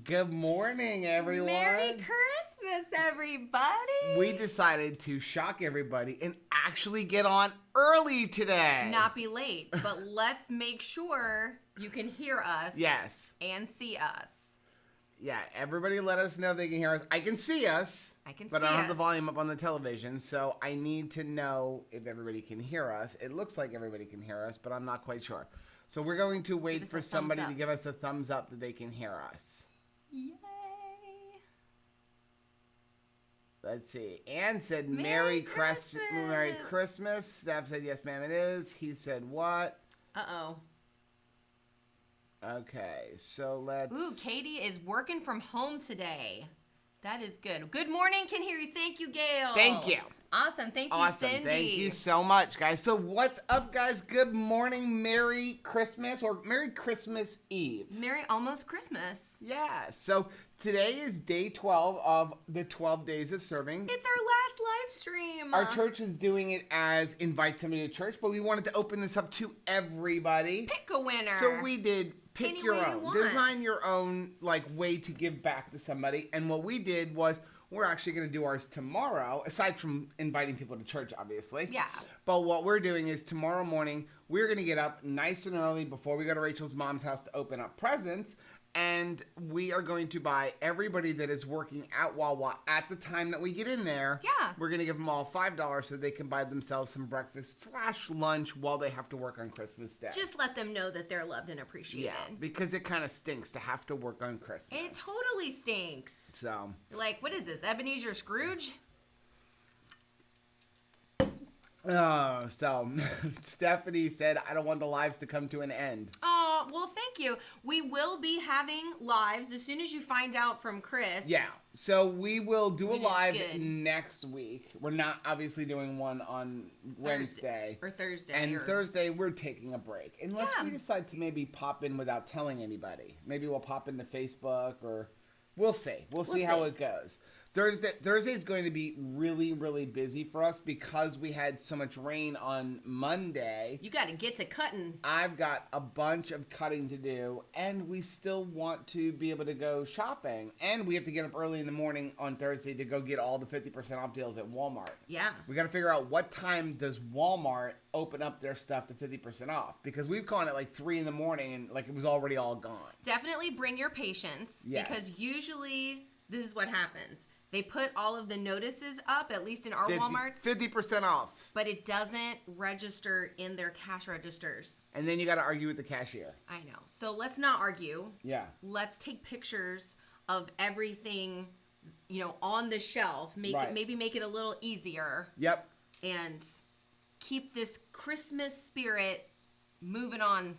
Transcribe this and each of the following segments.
Good morning, everyone. Merry Christmas, everybody. We decided to shock everybody and actually get on early today. Not be late, but let's make sure you can hear us. Yes. And see us. Yeah, everybody let us know they can hear us. I can see us. But I don't have the volume up on the television, so I need to know if everybody can hear us. It looks like everybody can hear us, but I'm not quite sure. So we're going to wait for somebody to give us a thumbs up that they can hear us. Yay. Let's see. Ann said, Merry Christmas. Merry Christmas. Steph said, yes, ma'am, it is. He said, what? Uh-oh. Okay, so let's... Ooh, Katie is working from home today. That is good. Good morning. Can hear you. Thank you, Gail. Thank you. Awesome. Thank you, Cindy. Thank you so much, guys. So what's up, guys? Good morning. Merry Christmas or Merry Christmas Eve. Merry almost Christmas. Yeah. So today is day 12 of the 12 days of serving. It's our last live stream. Our church was doing it as invite somebody to church, but we wanted to open this up to everybody. Pick a winner. So we did pick Any your way own. Design your own way to give back to somebody. And what we did was we're actually going to do ours tomorrow, aside from inviting people to church, obviously. Yeah. But what we're doing is tomorrow morning, we're going to get up nice and early before we go to Rachel's mom's house to open up presents. And we are going to buy everybody that is working at Wawa at the time that we get in there. Yeah. We're going to give them all $5 so they can buy themselves some breakfast / lunch while they have to work on Christmas Day. Just let them know that they're loved and appreciated. Yeah, because it kind of stinks to have to work on Christmas. It totally stinks. So. Like, what is this, Ebenezer Scrooge? Oh, so Stephanie said, I don't want the lives to come to an end. Oh, well, thank you. We will be having lives as soon as you find out from Chris. Yeah, so we will do a live next week. We're not obviously doing one on Wednesday. Or Thursday. And Thursday, we're taking a break. Unless we decide to maybe pop in without telling anybody. Maybe we'll pop into Facebook or we'll see. We'll see how it goes. Thursday is going to be really, really busy for us because we had so much rain on Monday. You got to get to cutting. I've got a bunch of cutting to do, and we still want to be able to go shopping. And we have to get up early in the morning on Thursday to go get all the 50% off deals at Walmart. Yeah. We got to figure out what time does Walmart open up their stuff to 50% off, because we've gone at like 3 in the morning and like it was already all gone. Definitely bring your patience because usually this is what happens. They put all of the notices up, at least in our Walmarts. 50% off. But it doesn't register in their cash registers. And then you got to argue with the cashier. I know. So let's not argue. Yeah. Let's take pictures of everything, on the shelf. Maybe make it a little easier. Yep. And keep this Christmas spirit moving on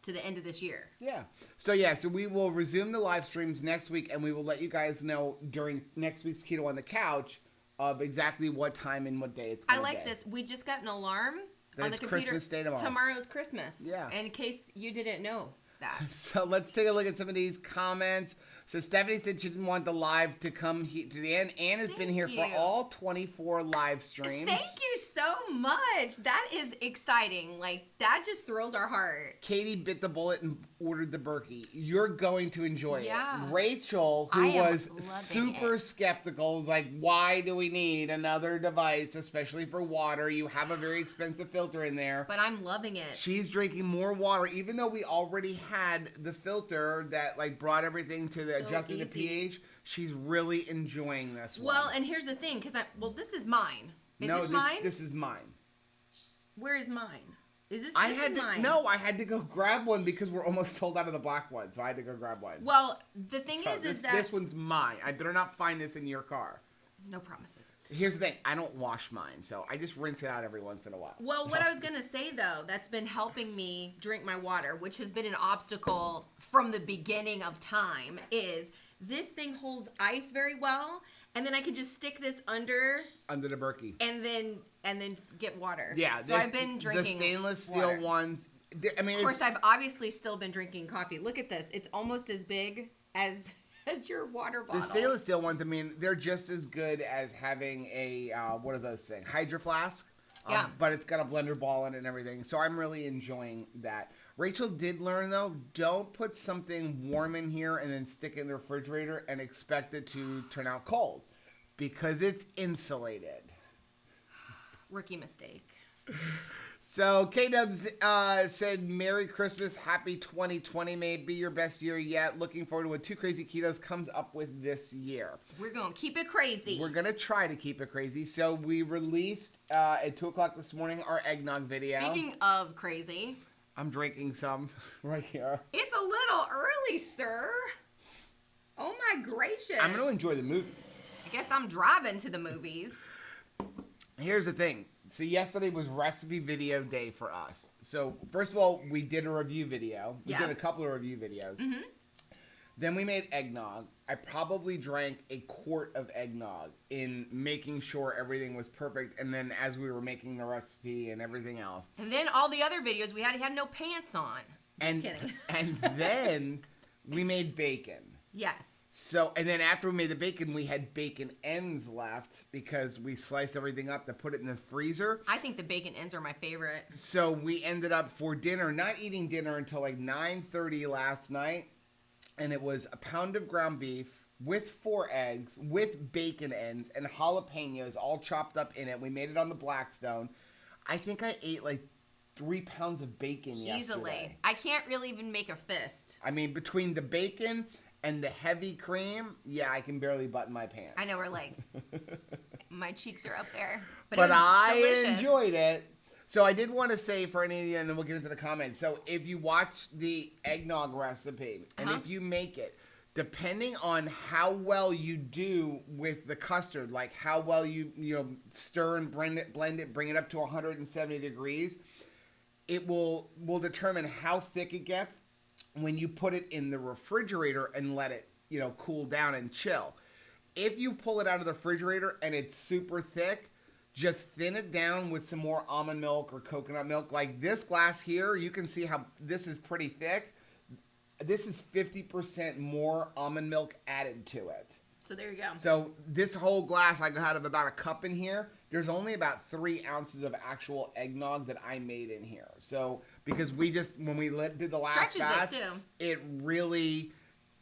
to the end of this year. Yeah. So we will resume the live streams next week, and we will let you guys know during next week's Keto on the Couch of exactly what time and what day it's going to be. I like this. We just got an alarm on the computer. Christmas Day tomorrow. Tomorrow's Christmas. Yeah. And in case you didn't know that. So let's take a look at some of these comments. So Stephanie said she didn't want the live to come to the end. Ann has been here for all 24 live streams. Thank you so much. That is exciting. Like, that just thrills our heart. Katie bit the bullet and ordered the Berkey. You're going to enjoy it. Rachel, who was super skeptical, was like, why do we need another device, especially for water? You have a very expensive filter in there. But I'm loving it. She's drinking more water, even though we already had the filter that brought everything to the adjusting the pH. She's really enjoying this one. Well, and here's the thing, because this is mine. This is mine. Where is mine? Is this I had to go grab one because we're almost sold out of the black one, so I had to go grab one. Well, the thing is that this one's mine. I better not find this in your car. No promises. Here's the thing. I don't wash mine, so I just rinse it out every once in a while. Well, what I was going to say, though, that's been helping me drink my water, which has been an obstacle from the beginning of time, is this thing holds ice very well, and then I can just stick this under the Berkey. And then get water. Yeah. So I've been drinking the stainless steel ones. Of course, I've obviously still been drinking coffee. Look at this. It's almost as big as your water bottle. The stainless steel ones, they're just as good as having a, what are those things? Hydro Flask. Yeah. But it's got a blender ball in it and everything. So I'm really enjoying that. Rachel did learn, though, don't put something warm in here and then stick it in the refrigerator and expect it to turn out cold because it's insulated. Rookie mistake. So K-Dubs said, Merry Christmas, Happy 2020. May it be your best year yet. Looking forward to what Two Crazy Ketos comes up with this year. We're going to keep it crazy. We're going to try to keep it crazy. So we released at 2 o'clock this morning our eggnog video. Speaking of crazy. I'm drinking some right here. It's a little early, sir. Oh my gracious. I'm going to enjoy the movies. I guess I'm driving to the movies. Here's the thing. So yesterday was recipe video day for us. So first of all, we did a review video. We did a couple of review videos. Mm-hmm. Then we made eggnog. I probably drank a quart of eggnog in making sure everything was perfect. And then as we were making the recipe and everything else. And then all the other videos we had no pants on. Just kidding. And then we made bacon. Yes. So, and then after we made the bacon, we had bacon ends left because we sliced everything up to put it in the freezer. I think the bacon ends are my favorite. So we ended up for dinner, not eating dinner until like 9:30 last night. And it was a pound of ground beef with 4 eggs, with bacon ends and jalapenos all chopped up in it. We made it on the Blackstone. I think I ate like 3 pounds of bacon yesterday. Easily. I can't really even make a fist. I mean, between the bacon and the heavy cream, yeah, I can barely button my pants. I know, we're like, my cheeks are up there. But But it was I delicious. enjoyed it. So I did want to say for any of you, and then we'll get into the comments. So if you watch the eggnog recipe, and if you make it, depending on how well you do with the custard, like how well you stir and blend it, bring it up to 170 degrees, it will determine how thick it gets when you put it in the refrigerator and let it, cool down and chill. If you pull it out of the refrigerator and it's super thick, just thin it down with some more almond milk or coconut milk. Like this glass here, you can see how this is pretty thick. This is 50% more almond milk added to it. So there you go. So this whole glass, I got of about a cup in here. There's only about 3 ounces of actual eggnog that I made in here. So because when we did the last batch, it really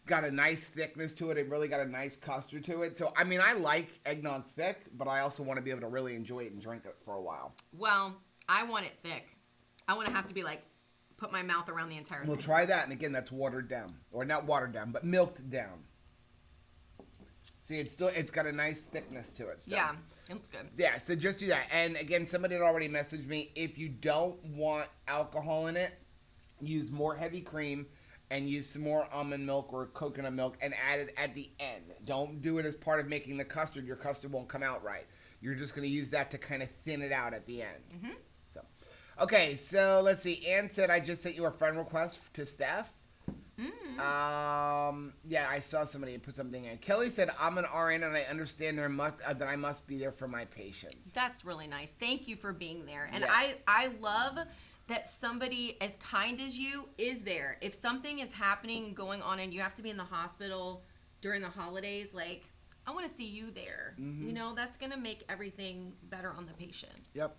got a nice thickness to it. It really got a nice custard to it. So, I mean, I like eggnog thick, but I also want to be able to really enjoy it and drink it for a while. Well, I want it thick. I want to have to be like, put my mouth around the entire thing. We'll try that. And again, that's watered down. Or not watered down, but milked down. See, it's got a nice thickness to it still. Yeah, it's good. Yeah, so just do that. And again, somebody had already messaged me. If you don't want alcohol in it, use more heavy cream and use some more almond milk or coconut milk and add it at the end. Don't do it as part of making the custard. Your custard won't come out right. You're just going to use that to kind of thin it out at the end. Mm-hmm. So, okay, so let's see. Ann said, I just sent you a friend request to Steph. Yeah, I saw somebody put something in. Kelly said, I'm an RN and I understand that I must be there for my patients. That's really nice. Thank you for being there. And Yeah. I love that somebody as kind as you is there. If something is happening and going on and you have to be in the hospital during the holidays, like, I want to see you there. Mm-hmm. That's going to make everything better on the patients. Yep.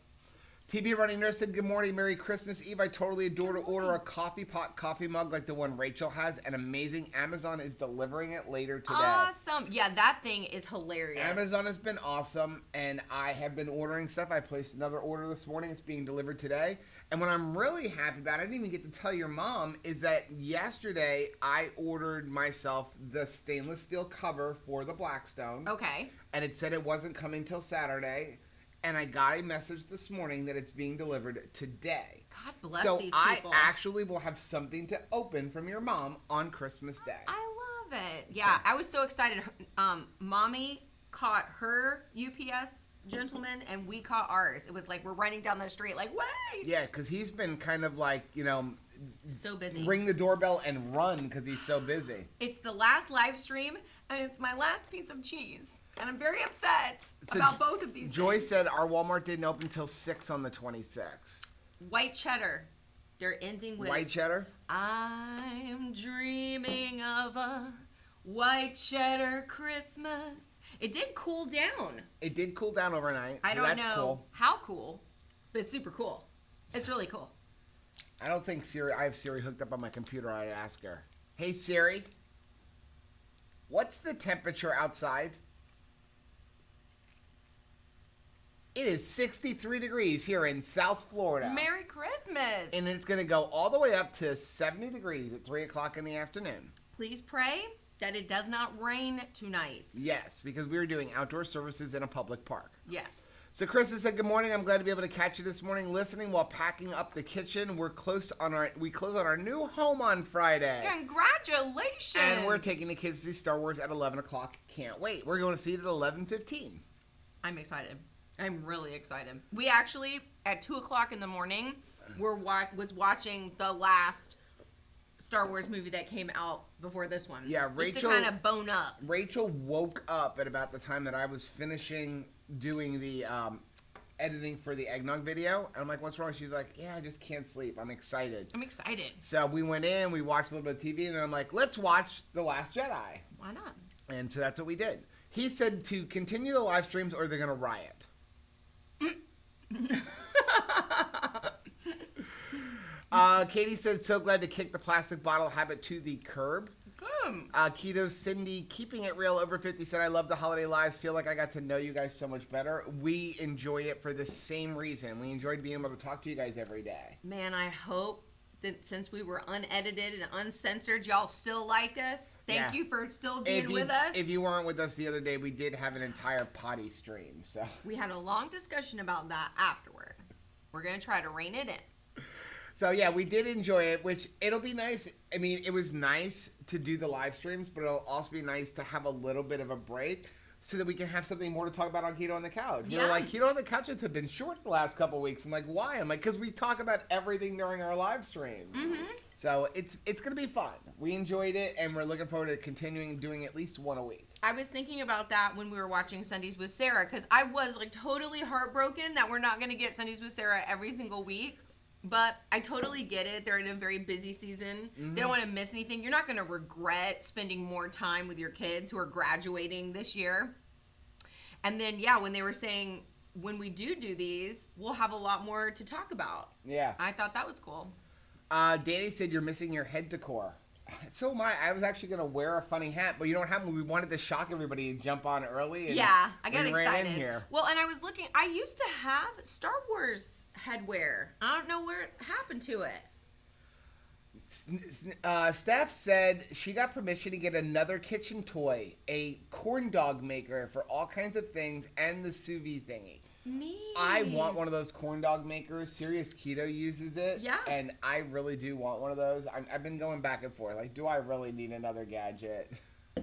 TB Running Nurse said, good morning, Merry Christmas Eve. I totally adore to order a coffee pot coffee mug like the one Rachel has. And amazing. Amazon is delivering it later today. Awesome. Yeah, that thing is hilarious. Amazon has been awesome, and I have been ordering stuff. I placed another order this morning. It's being delivered today. And what I'm really happy about, I didn't even get to tell your mom, is that yesterday I ordered myself the stainless steel cover for the Blackstone. Okay. And it said it wasn't coming till Saturday. And I got a message this morning that it's being delivered today. God bless these So people. I actually will have something to open from your mom on Christmas Day. I love it. Yeah, I was so excited. Mommy caught her UPS gentleman and we caught ours. It was like we're running down the street like, wait! Yeah, because he's been kind of like, so busy. ring the doorbell and run because he's so busy. It's the last live stream and it's my last piece of cheese. And I'm very upset about both of these Joy things. said our Walmart didn't open till 6 on the 26th. White cheddar. They're ending with White cheddar? I'm dreaming of a white cheddar Christmas. It did cool down. It did cool down overnight. I so don't that's know cool. how cool, but it's super cool. It's really cool. I don't think Siri. I have Siri hooked up on my computer. I'd ask her. Hey Siri, what's the temperature outside? It is 63 degrees here in South Florida. Merry Christmas. And it's going to go all the way up to 70 degrees at 3 o'clock in the afternoon. Please pray that it does not rain tonight. Yes, because we were doing outdoor services in a public park. Yes. So Krista said, good morning. I'm glad to be able to catch you this morning listening while packing up the kitchen. We close on our new home on Friday. Congratulations. And we're taking the kids to see Star Wars at 11 o'clock. Can't wait. We're going to see it at 11:15. I'm excited. I'm really excited. We actually, at 2 o'clock in the morning, was watching the last Star Wars movie that came out before this one. Yeah, Rachel. Just to kind of bone up. Rachel woke up at about the time that I was finishing doing the editing for the eggnog video. And I'm like, what's wrong? She's like, yeah, I just can't sleep. I'm excited. So we went in, we watched a little bit of TV, and then I'm like, let's watch The Last Jedi. Why not? And so that's what we did. He said to continue the live streams or they're going to riot. Katie said, so glad to kick the plastic bottle habit to the curb. Good. Keto Cindy, keeping it real, over 50, said, I love the holiday lives. Feel like I got to know you guys so much better. We enjoy it for the same reason. We enjoyed being able to talk to you guys every day. Man, I hope that since we were unedited and uncensored, y'all still like us. Thank you for still being with us. If you weren't with us the other day, we did have an entire potty stream. So we had a long discussion about that afterward. We're going to try to rein it in. So yeah, we did enjoy it, which it'll be nice. I mean, it was nice to do the live streams, but it'll also be nice to have a little bit of a break so that we can have something more to talk about on Keto on the Couch. Yeah. We're like, Keto on the Couches have been short the last couple weeks. I'm like, why? I'm like, because we talk about everything during our live streams. Mm-hmm. So it's going to be fun. We enjoyed it, and we're looking forward to continuing doing at least one a week. I was thinking about that when we were watching Sundays with Sarah, because I was like totally heartbroken that we're not going to get Sundays with Sarah every single week. But I totally get it. They're in a very busy season. Mm-hmm. They don't want to miss anything. You're not going to regret spending more time with your kids who are graduating this year. And then, yeah, when they were saying when we do these, we'll have a lot more to talk about. Yeah. I thought that was cool. Danny said you're missing your head decor. So am I. I was actually going to wear a funny hat, but you know what happened? We wanted to shock everybody and jump on early. And yeah, I got excited. Ran in here. Well, and I was looking. I used to have Star Wars headwear. I don't know where it happened to it. Steph said she got permission to get another kitchen toy, a corn dog maker for all kinds of things, and the sous vide thingy. Neat. I want one of those corn dog makers. Serious Keto uses it. Yeah. And I really do want one of those. I've been going back and forth. Like, do I really need another gadget?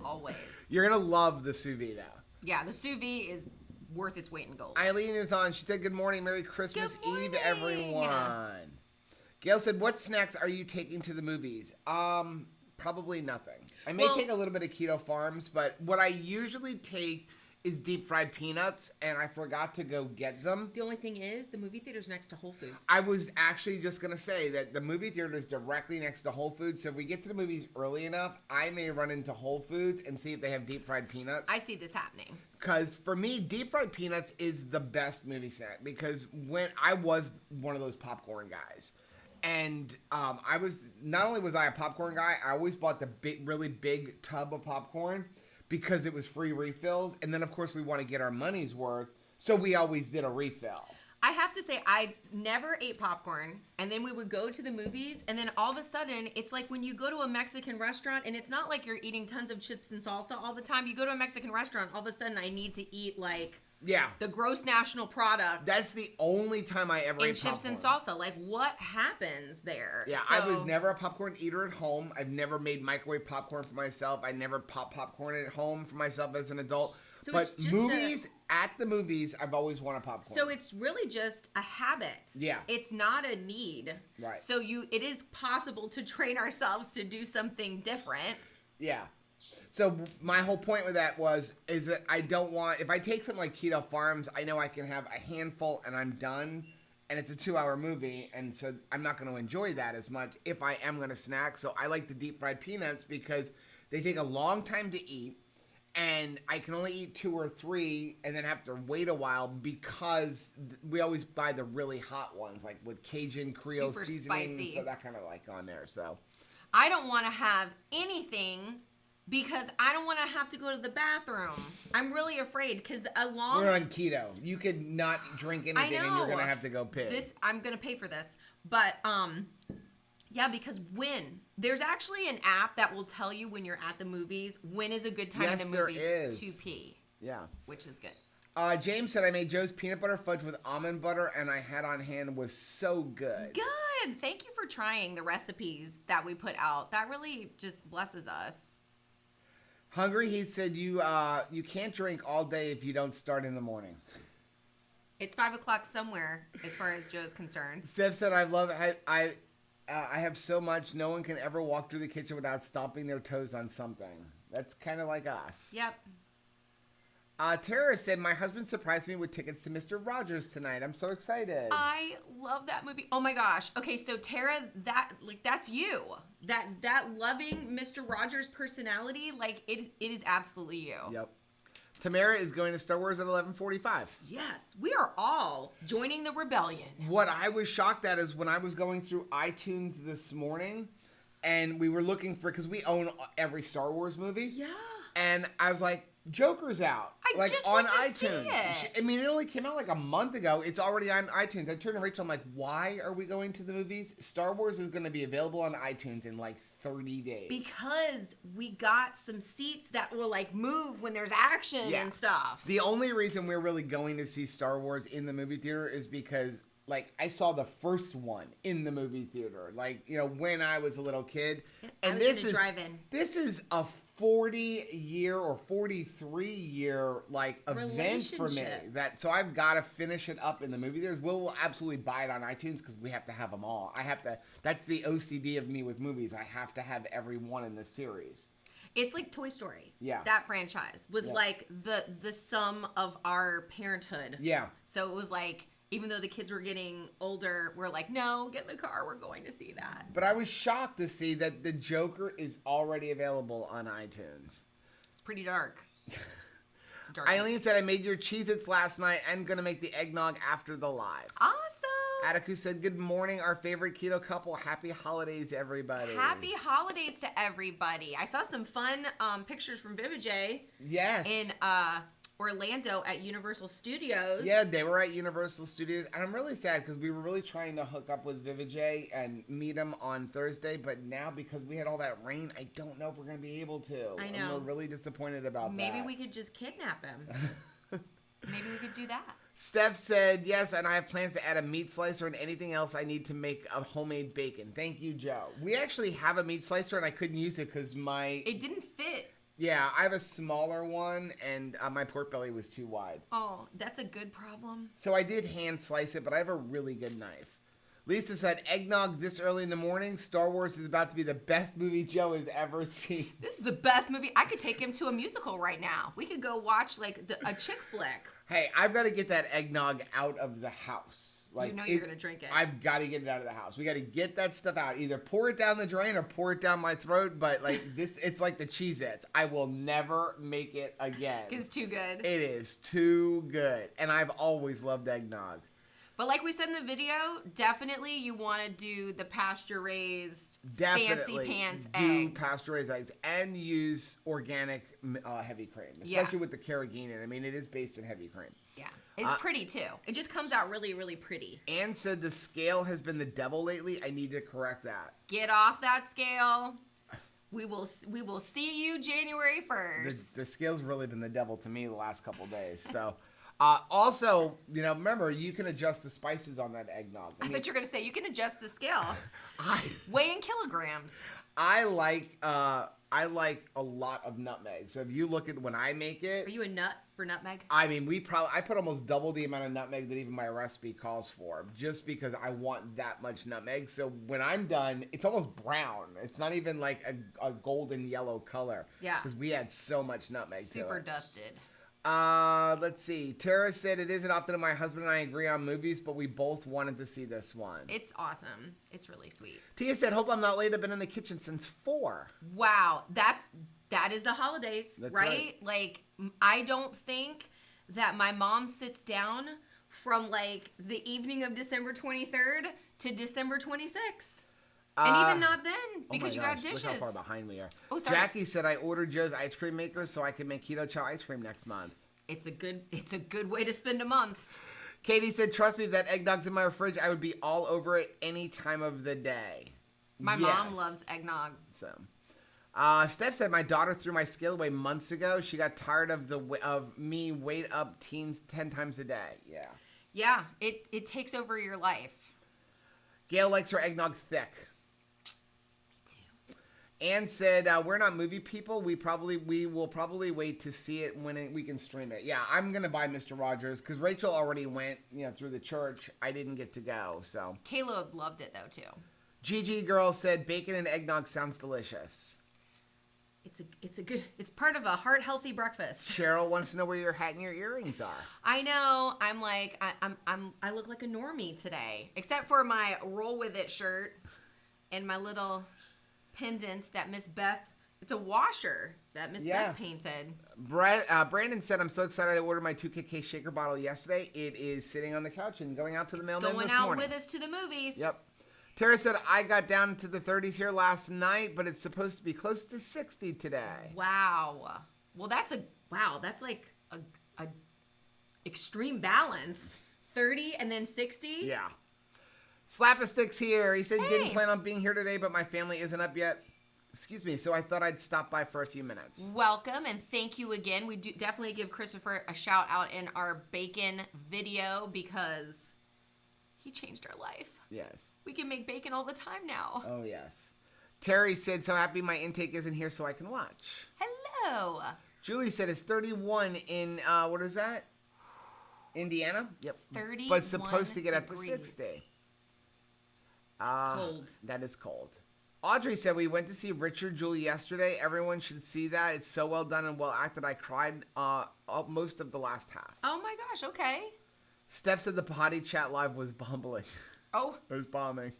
Always. You're going to love the sous vide, though. Yeah, the sous vide is worth its weight in gold. Eileen is on. She said, good morning. Merry Christmas Eve, everyone. Yeah. Gail said, what snacks are you taking to the movies? Probably nothing. I may take a little bit of Keto Farms, but what I usually take is deep fried peanuts, and I forgot to go get them. The only thing is, the movie theater's next to Whole Foods. I was actually just going to say that the movie theater is directly next to Whole Foods, so if we get to the movies early enough, I may run into Whole Foods and see if they have deep fried peanuts. I see this happening. Because for me, deep fried peanuts is the best movie snack, because when I was one of those popcorn guys. And I was, not only was I a popcorn guy, I always bought the big, really big tub of popcorn because it was free refills. And then, of course, we want to get our money's worth. So we always did a refill. I have to say, I never ate popcorn. And then we would go to the movies. And then all of a sudden, it's like when you go to a Mexican restaurant, and it's not like you're eating tons of chips and salsa all the time. You go to a Mexican restaurant, all of a sudden, I need to eat like... Yeah. The gross national product. That's the only time I ever ate chips popcorn. and salsa. Like, what happens there? Yeah, I was never a popcorn eater at home. I've never made microwave popcorn for myself. I never popped popcorn at home for myself as an adult. So but it's just movies, at the movies, I've always wanted popcorn. So it's really just a habit. Yeah. It's not a need. Right. So it is possible to train ourselves to do something different. Yeah. So my whole point with that is that I don't want, if I take something like Keto Farms, I know I can have a handful and I'm done, and it's a 2-hour movie, and so I'm not going to enjoy that as much if I am going to snack. So I like the deep fried peanuts because they take a long time to eat, and I can only eat 2 or 3 and then have to wait a while because we always buy the really hot ones, like with Cajun Creole Super seasoning, spicy. so that kind of like on there. So I don't want to have anything because I don't want to have to go to the bathroom. I'm really afraid because we're on keto. You could not drink anything and you're gonna have to go pee. I'm gonna pay for this, but yeah, because there's actually an app that will tell you when you're at the movies when is a good time in the movies to pee. Yeah, which is good. James said I made Joe's peanut butter fudge with almond butter and I had on hand was so good. Good. Thank you for trying the recipes that we put out. That really just blesses us. Hungry, he said you can't drink all day if you don't start in the morning. It's 5 o'clock somewhere as far as Joe's concerned. Steph said I have so much, no one can ever walk through the kitchen without stomping their toes on something. That's kind of like us. Yep. Tara said, my husband surprised me with tickets to Mr. Rogers tonight. I'm so excited. I love that movie. Oh my gosh. Okay, so Tara, that's you. That loving Mr. Rogers personality, like it is absolutely you. Yep. Tamara is going to Star Wars at 11:45. Yes, we are all joining the rebellion. What I was shocked at is when I was going through iTunes this morning, and we were looking for, because we own every Star Wars movie. Yeah. And I was like, Joker's out. I just on iTunes. See it. I mean, it only came out like a month ago. It's already on iTunes. I turned to Rachel. I'm like, why are we going to the movies? Star Wars is going to be available on iTunes in like 30 days. Because we got some seats that will like move when there's action and stuff. The only reason we're really going to see Star Wars in the movie theater is because like I saw the first one in the movie theater, like, you know, when I was a little kid. And this is a 40-year or 43-year like event for me. So I've got to finish it up in the movie theaters. We'll absolutely buy it on iTunes because we have to have them all. That's the OCD of me with movies. I have to have every one in the series. It's like Toy Story. Yeah. That franchise was like the sum of our parenthood. Yeah. So it was like, even though the kids were getting older, we're like, no, get in the car. We're going to see that. But I was shocked to see that the Joker is already available on iTunes. It's pretty dark. It's dark. Eileen said, I made your Cheez-Its last night and going to make the eggnog after the live. Awesome. Atticus said, good morning, our favorite keto couple. Happy holidays, everybody. Happy holidays to everybody. I saw some fun pictures from Vivid J. Yes. In Orlando at Universal Studios. Yeah, they were at Universal Studios, and I'm really sad because we were really trying to hook up with Vivid J and meet him on Thursday, but now because we had all that rain, I don't know if we're going to be able to. I know. And we're really disappointed about that. Maybe we could just kidnap him. Maybe we could do that. Steph said, yes, and I have plans to add a meat slicer and anything else I need to make a homemade bacon. Thank you, Joe. We actually have a meat slicer, and I couldn't use it because It didn't fit. Yeah, I have a smaller one, and my pork belly was too wide. Oh, that's a good problem. So I did hand slice it, but I have a really good knife. Lisa said, eggnog this early in the morning. Star Wars is about to be the best movie Joe has ever seen. This is the best movie. I could take him to a musical right now. We could go watch like a chick flick. Hey, I've got to get that eggnog out of the house. Like, you know you're going to drink it. I've got to get it out of the house. We got to get that stuff out. Either pour it down the drain or pour it down my throat. But like this, it's like the Cheez-Its. I will never make it again. It's too good. It is too good. And I've always loved eggnog. But like we said in the video, definitely you want to do the pasture-raised fancy pants eggs. Do pasture-raised eggs and use organic heavy cream, especially with the carrageenan. I mean, it is based in heavy cream. Yeah. It's pretty too. It just comes out really, really pretty. Anne said the scale has been the devil lately. I need to correct that. Get off that scale. We will see you January 1st. The scale's really been the devil to me the last couple days. So, also, you know, remember, you can adjust the spices on that eggnog. I thought you were going to say you can adjust the scale. Weigh in kilograms. I like a lot of nutmeg. So if you look at when I make it. Are you a nut for nutmeg? I mean, I put almost double the amount of nutmeg that even my recipe calls for, just because I want that much nutmeg. So when I'm done, it's almost brown. It's not even like a golden yellow color. Yeah. Because we add so much nutmeg to it. Super dusted. Let's see. Tara said it isn't often that my husband and I agree on movies, but we both wanted to see this one. It's awesome. It's really sweet. Tia said, hope I'm not late. I've been in the kitchen since 4. Wow. That's That is the holidays, That's right? Like, I don't think that my mom sits down from like the evening of December 23rd to December 26th. And even not then, because you got dishes. Look how far behind we are. Oh, sorry. Jackie said I ordered Joe's ice cream maker so I can make keto chow ice cream next month. It's a good way to spend a month. Katie said, trust me, if that eggnog's in my fridge, I would be all over it any time of the day. My mom loves eggnog. So, Steph said, my daughter threw my scale away months ago. She got tired of me weight up teens 10 times a day. Yeah. Yeah, it takes over your life. Gail likes her eggnog thick. Ann said, we're not movie people. We will probably wait to see it when we can stream it. Yeah, I'm going to buy Mr. Rogers because Rachel already went, through the church. I didn't get to go, so. Caleb loved it, though, too. Gigi Girl said, bacon and eggnog sounds delicious. It's part of a heart-healthy breakfast. Cheryl wants to know where your hat and your earrings are. I know. I'm like, I look like a normie today, except for my Roll With It shirt and my little pendant that Miss Beth, it's a washer that Miss Beth painted. Brandon said, I'm so excited I ordered my 2KK shaker bottle yesterday. It is sitting on the couch and going out to the mailman this morning. Going out with us to the movies. Yep. Tara said, I got down to the 30s here last night, but it's supposed to be close to 60 today. Wow. Well, that's like a extreme balance. 30 and then 60? Yeah. Slap-a-stick's here. He said, didn't plan on being here today, but my family isn't up yet. Excuse me. So I thought I'd stop by for a few minutes. Welcome, and thank you again. We do definitely give Christopher a shout out in our bacon video because he changed our life. Yes. We can make bacon all the time now. Oh, yes. Terry said, so happy my intake isn't here so I can watch. Hello. Julie said it's 31 in, what is that? Indiana? Yep. 31 but supposed to get degrees. up to 60. It's cold. That is cold. Audrey said, we went to see Richard Jewell yesterday. Everyone should see that. It's so well done and well acted. I cried most of the last half. Oh my gosh, okay. Steph said the potty chat live was bumbling. Oh. It was bombing.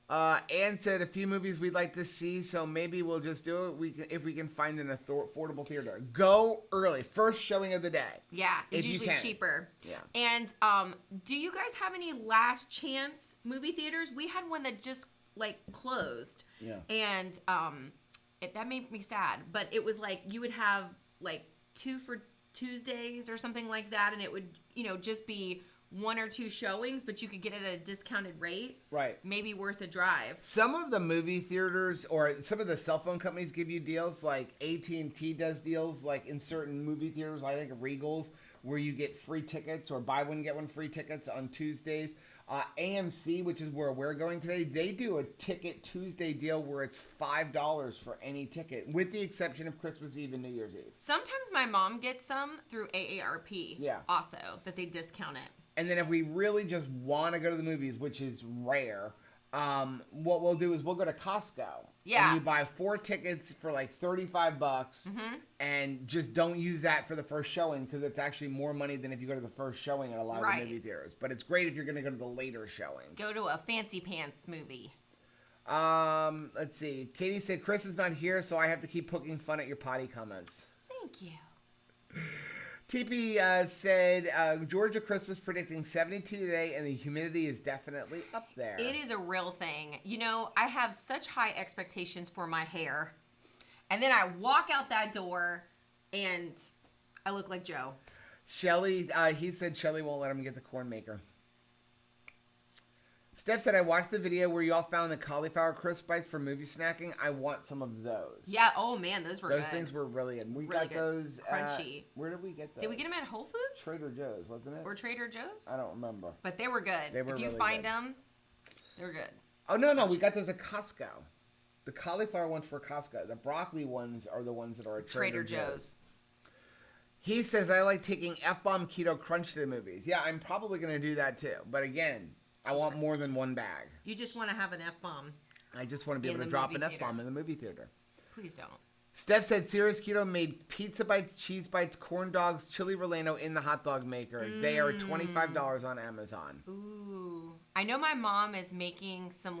Ann said a few movies we'd like to see, so maybe we'll just do it if we can find an affordable theater. Go early. First showing of the day. Yeah, it's usually cheaper. Yeah. And do you guys have any last chance movie theaters? We had one that just closed. Yeah. And that made me sad. But it was like you would have 2 for Tuesdays or something like that, and it would just be 1 or 2 showings, but you could get it at a discounted rate. Right. Maybe worth a drive. Some of the movie theaters or some of the cell phone companies give you deals, like AT&T does deals like in certain movie theaters, I think Regals, where you get free tickets or buy one, get one free tickets on Tuesdays. AMC, which is where we're going today, they do a Ticket Tuesday deal where it's $5 for any ticket, with the exception of Christmas Eve and New Year's Eve. Sometimes my mom gets some through AARP. Yeah. Also, that they discount it. And then if we really just want to go to the movies, which is rare, what we'll do is we'll go to Costco. Yeah. And you buy 4 tickets for like $35 and just don't use that for the first showing because it's actually more money than if you go to the first showing at a lot of the movie theaters. But it's great if you're going to go to the later showings. Go to a fancy pants movie. Let's see. Katie said, Chris is not here, so I have to keep poking fun at your potty comments. Thank you. TP said, Georgia Christmas predicting 72 today, and the humidity is definitely up there. It is a real thing. I have such high expectations for my hair. And then I walk out that door, and I look like Joe. Shelly, he said Shelly won't let him get the corn maker. Steph said, I watched the video where you all found the cauliflower crisp bites for movie snacking. I want some of those. Yeah. Oh, man. Those were good. Those things were really good. We got those. Crunchy. Where did we get those? Did we get them at Whole Foods? Trader Joe's, wasn't it? Or Trader Joe's? I don't remember. But they were good. They were if you really find good. them, they're good. Oh, no. We got those at Costco. The cauliflower ones for Costco. The broccoli ones are the ones that are at Trader Joe's. He says, I like taking F-Bomb Keto Crunch to the movies. Yeah, I'm probably going to do that too. But again, I want more than one bag. You just want to have an F-bomb. I just want to be able to drop an F-bomb in the movie theater. Please don't. Steph said Serious Keto made pizza bites, cheese bites, corn dogs, chili relleno in the hot dog maker. They are $25 on Amazon. Ooh. I know my mom is making some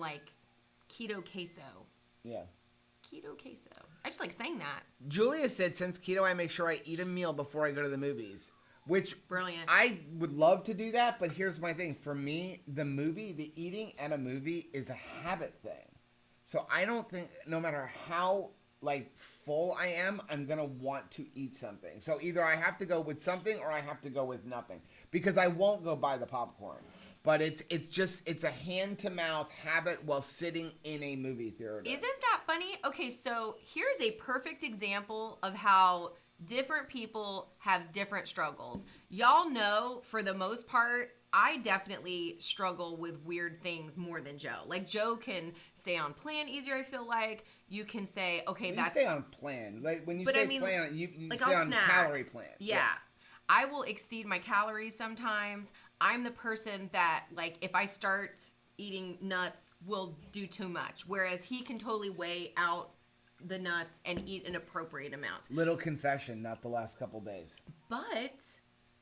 keto queso. Yeah. keto queso. I just like saying that. Julia said, since keto, I make sure I eat a meal before I go to the movies. Which, brilliant. I would love to do that, but here's my thing. For me, the eating at a movie is a habit thing. So I don't think, no matter how full I am, I'm gonna want to eat something. So either I have to go with something or I have to go with nothing, because I won't go buy the popcorn. But it's a hand to mouth habit while sitting in a movie theater. Isn't that funny? Okay, so here's a perfect example of how different people have different struggles. Y'all know, for the most part, I definitely struggle with weird things more than Joe. Like, Joe can stay on plan easier, I feel like. You can say, okay, that's... You stay on plan. Like, when you but say I mean, plan, you like, stay I'll on snack. calorie plan. Yeah. I will exceed my calories sometimes. I'm the person that, like, if I start eating nuts, will do too much. Whereas he can totally weigh out the nuts and eat an appropriate amount. Little confession, not the last couple days. But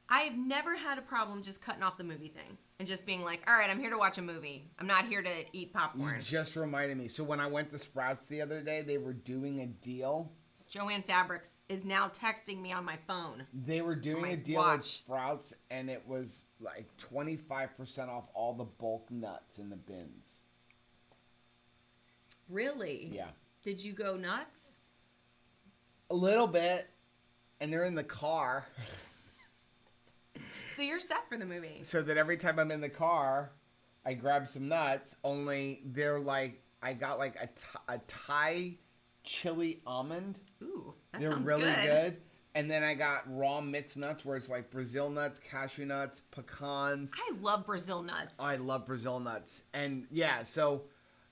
I've never had a problem just cutting off the movie thing and just being like, all right, I'm here to watch a movie. I'm not here to eat popcorn. You just reminded me. So when I went to Sprouts the other day, they were doing a deal. Joanne Fabrics is now texting me on my phone. They were doing a deal at Sprouts, and it was like 25% off all the bulk nuts in the bins. Really? Yeah. Did you go nuts? A little bit, and they're in the car. So you're set for the movie. So that every time I'm in the car, I grab some nuts, only they're like, I got like a Thai chili almond. Ooh, that they're sounds really good. And then I got raw mixed nuts where it's like Brazil nuts, cashew nuts, pecans. I love Brazil nuts. I love Brazil nuts. And yeah, so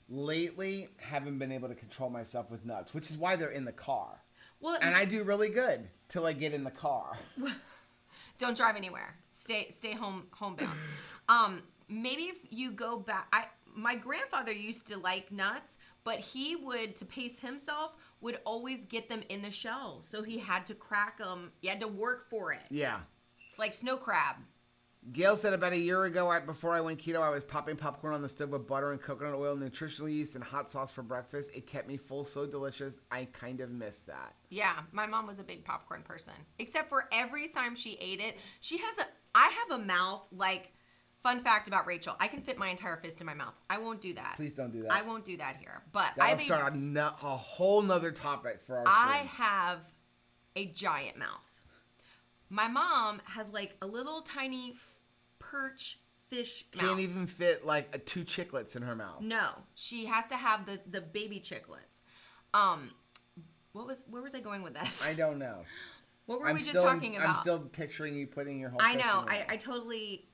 lately haven't been able to control myself with nuts, which is why they're in the car. Well, and I do really good till I get in the car. Don't drive anywhere. Stay homebound. Maybe if you go back, my grandfather used to like nuts, but he would, to pace himself, would always get them in the shell. So he had to crack them. You had to work for it. Yeah. It's like snow crab. Gail said about a year ago, before I went keto, I was popping popcorn on the stove with butter and coconut oil, nutritional yeast, and hot sauce for breakfast. It kept me full, so delicious. I kind of miss that. Yeah, my mom was a big popcorn person. Except for every time she ate it, I have a mouth like... Fun fact about Rachel, I can fit my entire fist in my mouth. I won't do that. Please don't do that. I won't do that here. But that'll start a whole nother topic for our stream. I have a giant mouth. My mom has like a little tiny perch fish mouth. Can't even fit like 2 chiclets in her mouth. No, she has to have the baby chiclets. Where was I going with this? I don't know. What were we just talking about? I'm still picturing you putting your whole I fist know. in her mouth. I totally...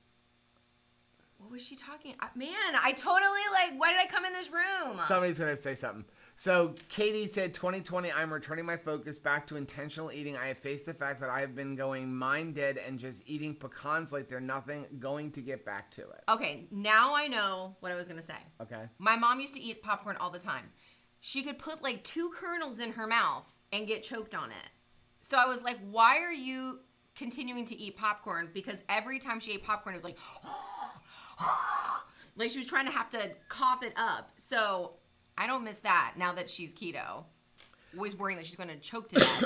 What was she talking? Man, I totally why did I come in this room? Somebody's going to say something. So Katie said, 2020, I'm returning my focus back to intentional eating. I have faced the fact that I have been going mind dead and just eating pecans like they're nothing, going to get back to it. Okay, now I know what I was going to say. Okay. My mom used to eat popcorn all the time. She could put like 2 kernels in her mouth and get choked on it. So I was like, why are you continuing to eat popcorn? Because every time she ate popcorn, it was like... like she was trying to have to cough it up. So I don't miss that now that she's keto. Always worrying that she's going to choke to death.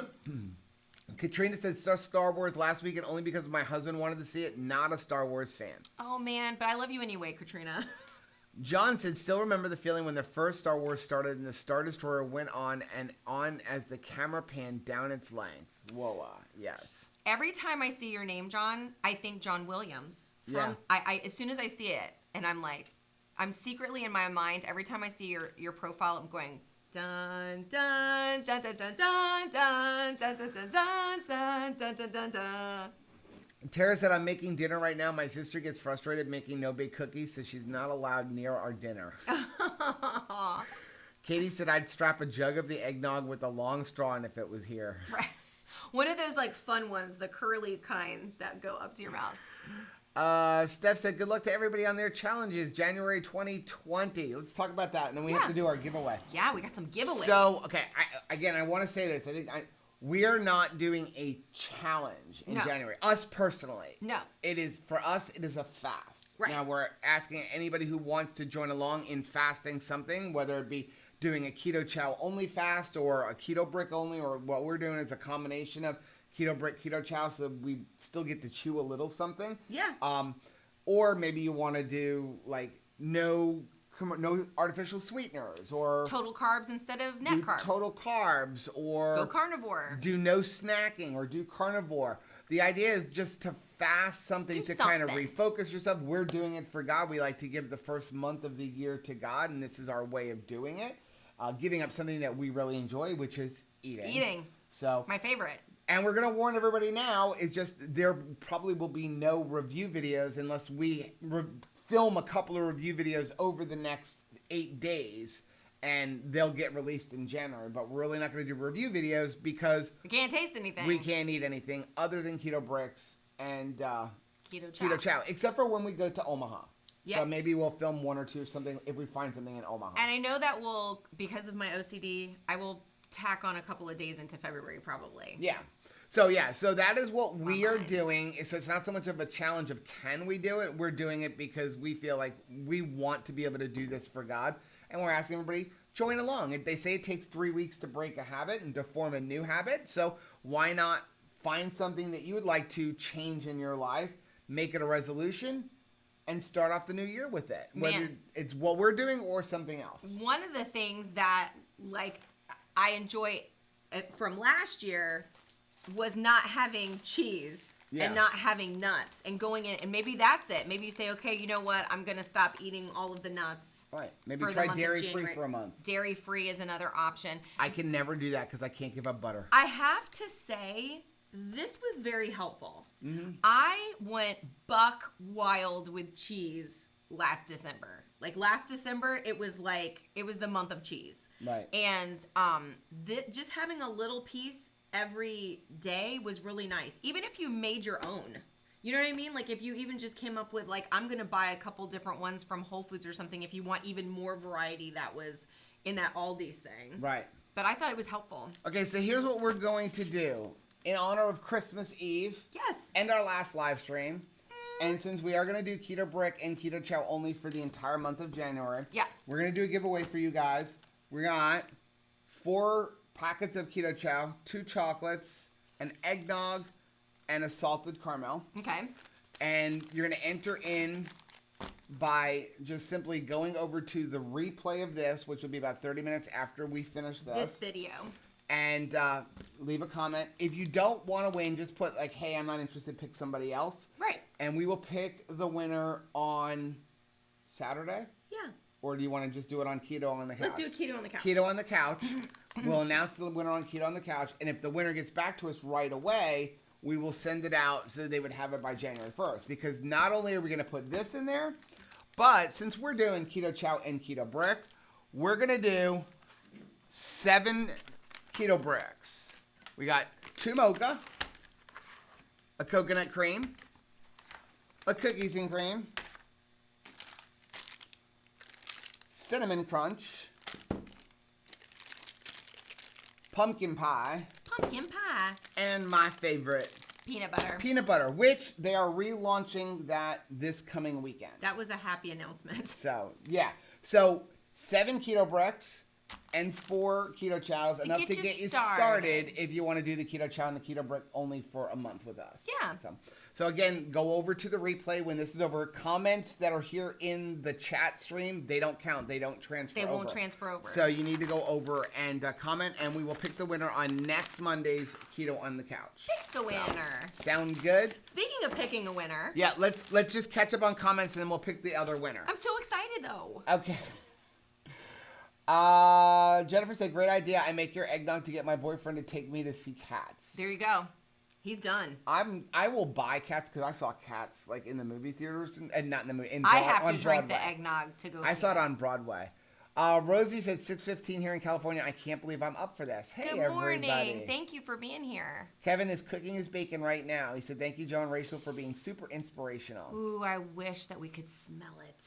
Katrina said Star Wars last weekend only because my husband wanted to see it. Not a Star Wars fan. Oh man, but I love you anyway, Katrina. John said, still remember the feeling when the first Star Wars started and the Star Destroyer went on and on as the camera panned down its length. Whoa, yes. Every time I see your name, John, I think John Williams. Yeah. I as soon as I see it, and I'm secretly in my mind, every time I see your profile, I'm going, dun, dun, dun, dun, dun, dun, dun, dun, dun, dun, dun, dun, dun, dun, dun. Tara said, I'm making dinner right now. My sister gets frustrated making no big cookies, so she's not allowed near our dinner. Katie said, I'd strap a jug of the eggnog with a long straw in if it was here. Right. One of those fun ones, the curly kind that go up to your mouth. Steph said, good luck to everybody on their challenges, January 2020. Let's talk about that, and then we have to do our giveaway. Yeah, we got some giveaways. So, okay, I want to say this. I think we are not doing a challenge in January. Us personally. No. For us, it is a fast. Right. Now, we're asking anybody who wants to join along in fasting something, whether it be doing a keto chow only fast or a keto brick only, or what we're doing is a combination of keto brick, keto chow, so we still get to chew a little something. Yeah. Or maybe you want to do like no artificial sweeteners, or total carbs instead of net carbs. Total carbs, or go carnivore. Do no snacking, or do carnivore. The idea is just to fast something kind of refocus yourself. We're doing it for God. We like to give the first month of the year to God, and this is our way of doing it. Giving up something that we really enjoy, which is eating. So my favorite. And we're going to warn everybody now, is just there probably will be no review videos unless we film a couple of review videos over the next 8 days, and they'll get released in January. But we're really not going to do review videos because we can't taste anything. We can't eat anything other than keto bricks and keto chow, except for when we go to Omaha. Yes. So maybe we'll film 1 or 2 or something if we find something in Omaha. And I know that will, because of my OCD, I will tack on a couple of days into February probably. Yeah. So that is what we are doing. So it's not so much of a challenge of can we do it. We're doing it because we feel like we want to be able to do this for God. And we're asking everybody, join along. They say it takes 3 weeks to break a habit and to form a new habit. So why not find something that you would like to change in your life, make it a resolution, and start off the new year with it. Whether it's what we're doing or something else. One of the things that like I enjoy from last year was not having cheese and not having nuts and going in, and maybe that's it. Maybe you say, okay, you know what? I'm going to stop eating all of the nuts. Right. Maybe try dairy-free for a month. Dairy-free is another option. I can never do that because I can't give up butter. I have to say, this was very helpful. Mm-hmm. I went buck wild with cheese last December. Like last December, it was the month of cheese. Right. And just having a little piece every day was really nice. Even if you made your own. You know what I mean? Like if you even just came up with like, I'm going to buy a couple different ones from Whole Foods or something if you want even more variety that was in that Aldi's thing. Right. But I thought it was helpful. Okay, so here's what we're going to do. In honor of Christmas Eve. Yes. And our last live stream. And since we are going to do Keto Brick and Keto Chow only for the entire month of January. Yeah. We're going to do a giveaway for you guys. We got 4 packets of Keto Chow, 2 chocolates, an eggnog, and a salted caramel. Okay. And you're going to enter in by just simply going over to the replay of this, which will be about 30 minutes after we finish this video. And leave a comment. If you don't want to win, just put like, hey, I'm not interested, pick somebody else. Right. And we will pick the winner on Saturday? Yeah. Or do you want to just do it on Keto on the Couch? Let's do a Keto on the Couch. Keto on the Couch. We'll announce the winner on Keto on the Couch. And if the winner gets back to us right away, we will send it out so they would have it by January 1st. Because not only are we going to put this in there, but since we're doing Keto Chow and Keto Brick, we're going to do 7 Keto Bricks. We got 2 mocha, a coconut cream, a cookies and cream, cinnamon crunch, pumpkin pie, and my favorite, peanut butter, which they are relaunching that this coming weekend. That was a happy announcement. So, yeah. So, 7 Keto Bricks and 4 Keto Chows, enough to get you started if you want to do the Keto Chow and the Keto Brick only for a month with us. Yeah. So again, go over to the replay when this is over. Comments that are here in the chat stream, they don't count. They don't transfer over. They won't transfer over. So you need to go over and comment, and we will pick the winner on next Monday's Keto on the Couch. Pick the winner. Sound good? Speaking of picking a winner. Yeah, let's just catch up on comments, and then we'll pick the other winner. I'm so excited, though. Okay. Jennifer said, great idea. I make your eggnog to get my boyfriend to take me to see cats. There you go. He's done. I will buy cats because I saw cats like in the movie theaters and not in the movie. I have to drink the eggnog to go. I saw it on Broadway. Rosie said 6:15 here in California. I can't believe I'm up for this. Hey, good morning. Everybody. Thank you for being here. Kevin is cooking his bacon right now. He said, thank you, Joe and Rachel, for being super inspirational. Ooh, I wish that we could smell it.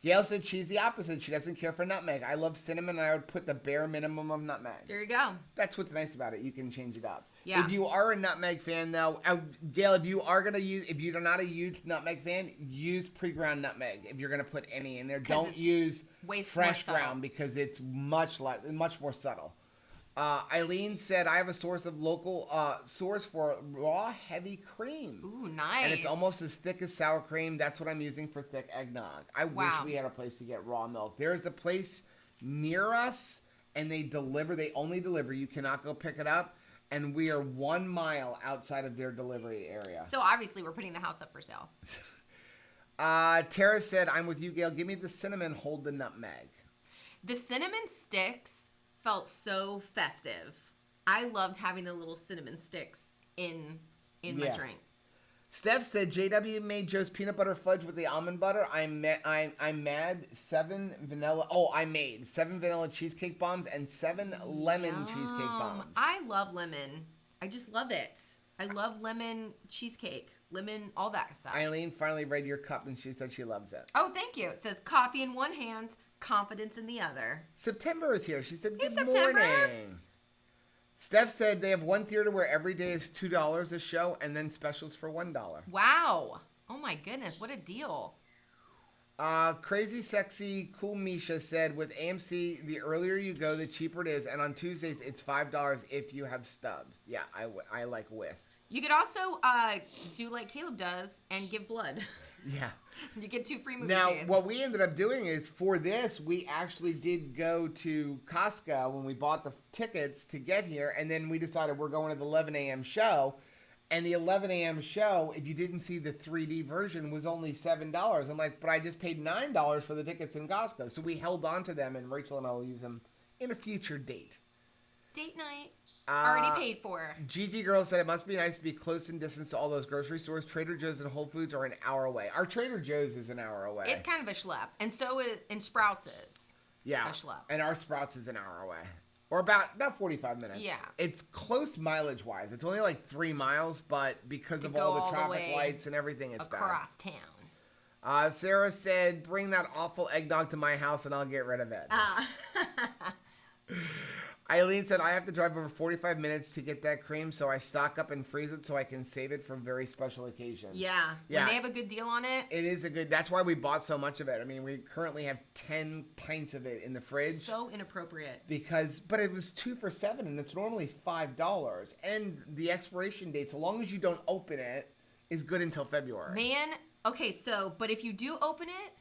Gail said she's the opposite. She doesn't care for nutmeg. I love cinnamon, and I would put the bare minimum of nutmeg. There you go. That's what's nice about it. You can change it up. Yeah. If you are a nutmeg fan, though, Gail, if you're not a huge nutmeg fan, use pre-ground nutmeg. If you're gonna put any in there, don't use fresh ground because it's much more subtle. Eileen said, I have a source for raw heavy cream. Ooh, nice. And it's almost as thick as sour cream. That's what I'm using for thick eggnog. I wish we had a place to get raw milk. There's a place near us, and they only deliver. You cannot go pick it up. And we are 1 mile outside of their delivery area. So obviously we're putting the house up for sale. Tara said, I'm with you, Gail. Give me the cinnamon, hold the nutmeg. The cinnamon sticks felt so festive. I loved having the little cinnamon sticks in my drink. Steph said, JW made Joe's peanut butter fudge with the almond butter. I made 7 vanilla cheesecake bombs and 7 lemon cheesecake bombs. I love lemon. I just love it. I love lemon cheesecake, lemon, all that stuff. Eileen finally read your cup and she said she loves it. Oh, thank you. It says coffee in one hand, confidence in the other. September is here. She said, good September. morning. Steph said they have one theater where every day is $2 a show and then specials for $1. Wow. Oh my goodness. What a deal. Crazy Sexy Cool Misha said, with AMC, the earlier you go, the cheaper it is. And on Tuesdays, it's $5 if you have stubs. Yeah, I like wisps. You could also do like Caleb does and give blood. Yeah. You get 2 free movie Now, tickets. what we ended up doing is, for this, we actually did go to Costco when we bought the tickets to get here, and then we decided we're going to the 11 a.m. show, and the 11 a.m. show, if you didn't see the 3D version, was only $7. I'm like, but I just paid $9 for the tickets in Costco, so we held on to them, and Rachel and I will use them in a future date. Date night. Already paid for. Gigi Girl said, it must be nice to be close in distance to all those grocery stores. Trader Joe's and Whole Foods are an hour away. Our Trader Joe's is an hour away. It's kind of a schlep. And so is, and Sprouts is a schlep. And our Sprouts is an hour away. Or about 45 minutes. Yeah. It's close mileage-wise. It's only like 3 miles, but because of all the traffic lights and everything, it's across bad. town. Sarah said, bring that awful eggnog to my house and I'll get rid of it. Eileen said, I have to drive over 45 minutes to get that cream, so I stock up and freeze it so I can save it for very special occasions. Yeah. When they have a good deal on it. It is that's why we bought so much of it. I mean, we currently have 10 pints of it in the fridge. So inappropriate. But it was 2 for $7, and it's normally $5. And the expiration date, so long as you don't open it, is good until February. Man, okay, but if you do open it,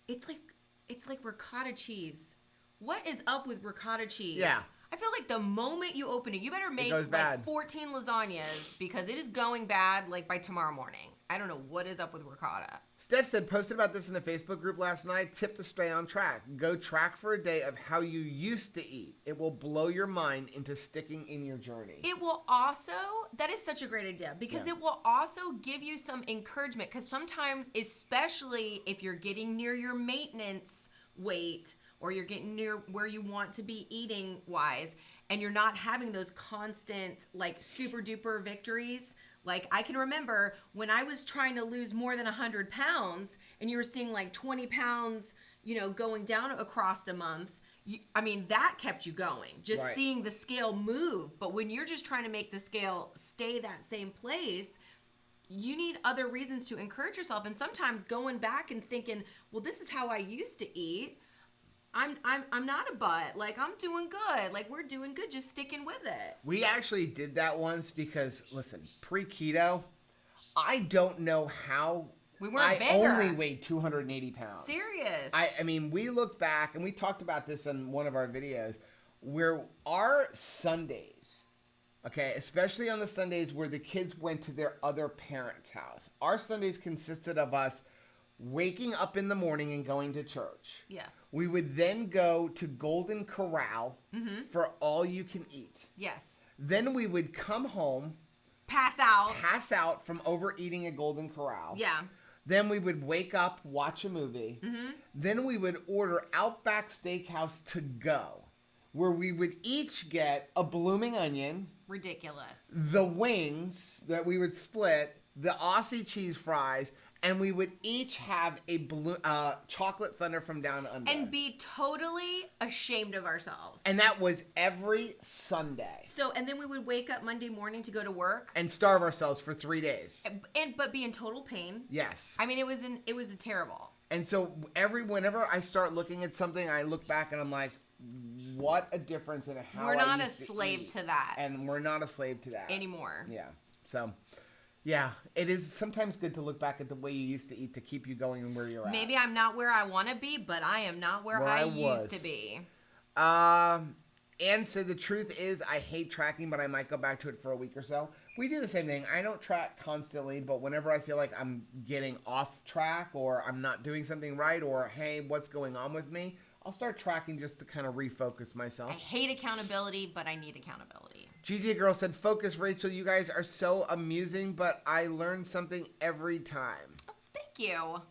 it's like ricotta cheese. What is up with ricotta cheese? Yeah. I feel like the moment you open it, you better make like 14 lasagnas because it is going bad like by tomorrow morning. I don't know what is up with ricotta. Steph said, posted about this in the Facebook group last night. Tip to stay on track. Go track for a day of how you used to eat. It will blow your mind into sticking in your journey. It will also, that is such a great idea because it will also give you some encouragement because sometimes, especially if you're getting near your maintenance weight, or you're getting near where you want to be eating wise, and you're not having those constant, like, super duper victories. Like, I can remember when I was trying to lose more than 100 pounds, and you were seeing like 20 pounds, going down across a month. That kept you going, just seeing the scale move. But when you're just trying to make the scale stay that same place, you need other reasons to encourage yourself. And sometimes going back and thinking, well, this is how I used to eat. I'm not a butt. Like, I'm doing good. Like, we're doing good. Just sticking with it. We actually did that once because, listen, pre-keto, I don't know how. We weren't bigger. I only weighed 280 pounds. Serious. I mean, we looked back, and we talked about this in one of our videos, where our Sundays, okay, especially on the Sundays where the kids went to their other parents' house, our Sundays consisted of us waking up in the morning and going to church. Yes. We would then go to Golden Corral for all you can eat. Yes. Then we would come home. Pass out from overeating at Golden Corral. Yeah. Then we would wake up, watch a movie. Mm-hmm. Then we would order Outback Steakhouse to go, where we would each get a blooming onion. Ridiculous. The wings that we would split, the Aussie cheese fries, and we would each have a chocolate thunder from down under. And be totally ashamed of ourselves. And that was every Sunday. So, and then we would wake up Monday morning to go to work. And starve ourselves for 3 days. But be in total pain. Yes. I mean, it was a terrible. And so whenever I start looking at something, I look back and I'm like, what a difference in how we're not I a used slave to to that. And we're not a slave to that. Anymore. Yeah. So, yeah, it is sometimes good to look back at the way you used to eat to keep you going and where you're at. Maybe I'm not where I want to be, but I am not where I used to be. Anne said, the truth is I hate tracking, but I might go back to it for a week or so. We do the same thing. I don't track constantly, but whenever I feel like I'm getting off track or I'm not doing something right or, hey, what's going on with me, I'll start tracking just to kind of refocus myself. I hate accountability, but I need accountability. GG Girl said, focus, Rachel. You guys are so amusing, but I learn something every time. Oh, thank you.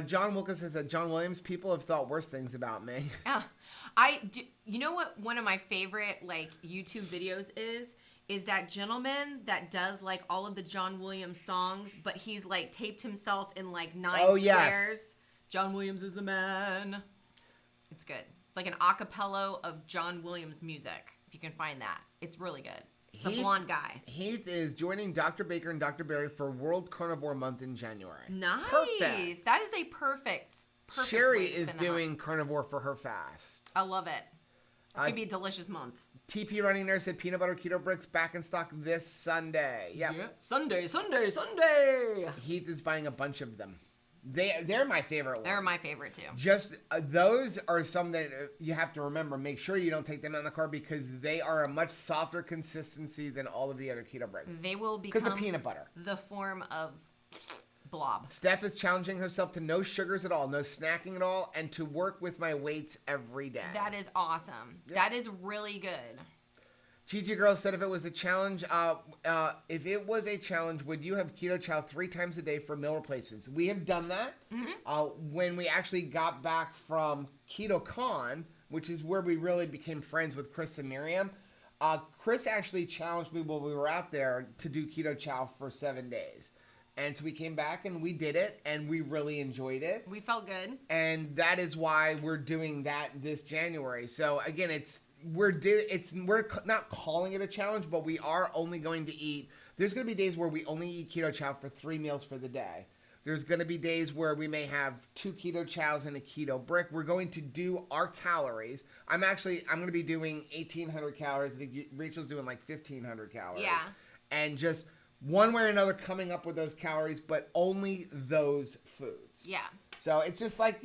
John Wilkins said, John Williams, people have thought worse things about me. You know what one of my favorite like YouTube videos is that gentleman that does like all of the John Williams songs, but he's like taped himself in like 9 squares. Yes. John Williams is the man. It's good. It's like an acapella of John Williams music. If you can find that, it's really good. It's a blonde guy. Heath is joining Dr. Baker and Dr. Berry for World Carnivore Month in January. Nice. Perfect. That is a perfect Sherry way to is spend the doing month. carnivore for her fast. I love it. It's going to be a delicious month. TP Running Nurse said peanut butter keto bricks back in stock this Sunday. Yep. Yeah. Sunday. Heath is buying a bunch of them. They're my favorite ones. They're my favorite too. Just those are some that you have to remember. Make sure you don't take them out in the car because they are a much softer consistency than all of the other keto bricks. They will become because of peanut butter. The form of blob. Steph is challenging herself to no sugars at all, no snacking at all, and to work with my weights every day. That is awesome. Yeah. That is really good. Gigi Girl said if it was a challenge, would you have keto chow 3 times a day for meal replacements? We have done that. When we actually got back from KetoCon, which is where we really became friends with Chris and Miriam. Chris actually challenged me while we were out there to do keto chow for 7 days. And so we came back and we did it and we really enjoyed it. We felt good. And that is why we're doing that this January. So again, we're not calling it a challenge, but we are only going to eat. There's going to be days where we only eat keto chow for 3 meals for the day. There's going to be days where we may have 2 keto chows and a keto brick. We're going to do our calories. I'm going to be doing 1,800 calories. I think Rachel's doing like 1,500 calories. Yeah. And just one way or another coming up with those calories, but only those foods. Yeah. So it's just like,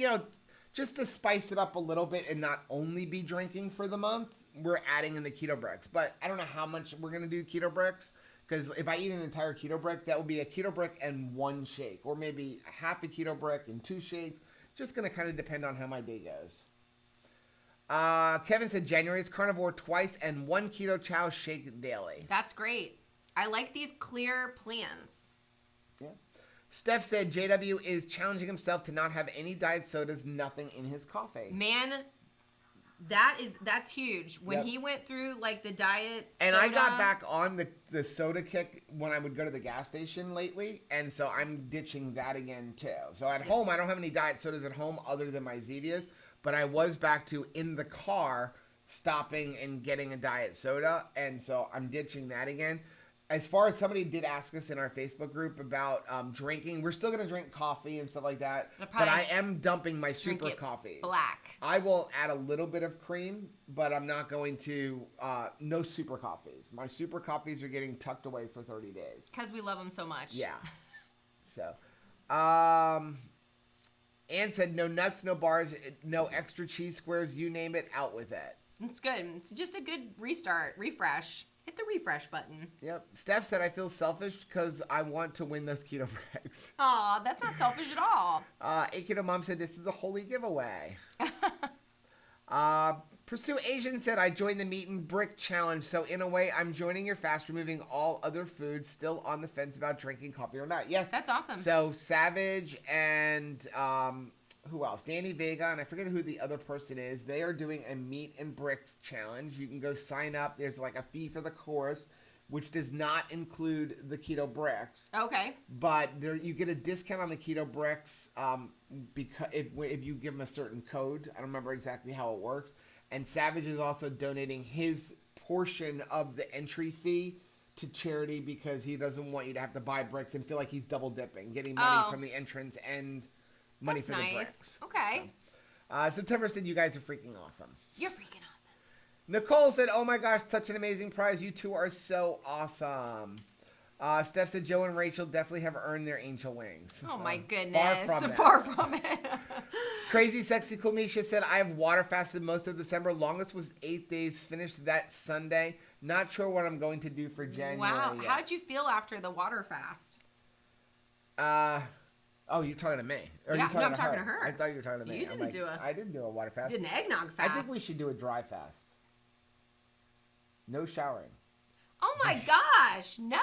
just to spice it up a little bit and not only be drinking for the month, we're adding in the keto bricks. But I don't know how much we're going to do keto bricks, because if I eat an entire keto brick, that would be a keto brick and 1 shake, or maybe half a keto brick and 2 shakes. Just going to kind of depend on how my day goes. Kevin said January is carnivore twice and 1 keto chow shake daily. That's great. I like these clear plans. Yeah. Steph said JW is challenging himself to not have any diet sodas, nothing in his coffee. Man, that's huge. When he went through like the diet soda. And I got back on the soda kick when I would go to the gas station lately, and so I'm ditching that again too. So at home, I don't have any diet sodas at home other than my Zevias, but I was back to in the car stopping and getting a diet soda, and so I'm ditching that again. As far as somebody did ask us in our Facebook group about drinking, we're still going to drink coffee and stuff like that. But I am dumping my super coffees. Black. I will add a little bit of cream, but I'm not going to, no super coffees. My super coffees are getting tucked away for 30 days. Because we love them so much. Yeah. So, Ann said no nuts, no bars, no extra cheese squares, you name it, out with it. It's good. It's just a good refresh. Hit the refresh button. Yep. Steph said, I feel selfish because I want to win those keto bricks. Aw, that's not selfish at all. Keto Mom said, this is a holy giveaway. Pursue Asian said, I joined the meat and brick challenge. So in a way, I'm joining your fast, removing all other foods, still on the fence about drinking coffee or not. Yes. That's awesome. So Savage and who else? Danny Vega, and I forget who the other person is. They are doing a meat and bricks challenge. You can go sign up. There's like a fee for the course. which does not include the keto bricks. Okay. But there, you get a discount on the keto bricks because if you give them a certain code. I don't remember exactly how it works. And Savage is also donating his portion of the entry fee to charity because he doesn't want you to have to buy bricks and feel like he's double dipping, getting money from the entrance and money for the bricks. Okay. So, September said, you guys are freaking awesome. You're freaking awesome. Nicole said, oh my gosh, such an amazing prize. You two are so awesome. Steph said, Joe and Rachel definitely have earned their angel wings. Oh my goodness. Far Far from it. Crazy Sexy Kumisha said, I have water fasted most of December. Longest was 8 days. Finished that Sunday. Not sure what I'm going to do for January Wow. yet. How'd you feel after the water fast? Oh, you're talking to me. Or Yeah, you talking no, I'm talking to her. I thought you were talking to me. You didn't do I didn't do a water fast. Did an eggnog fast. I think we should do a dry fast. No showering. Oh my gosh, no.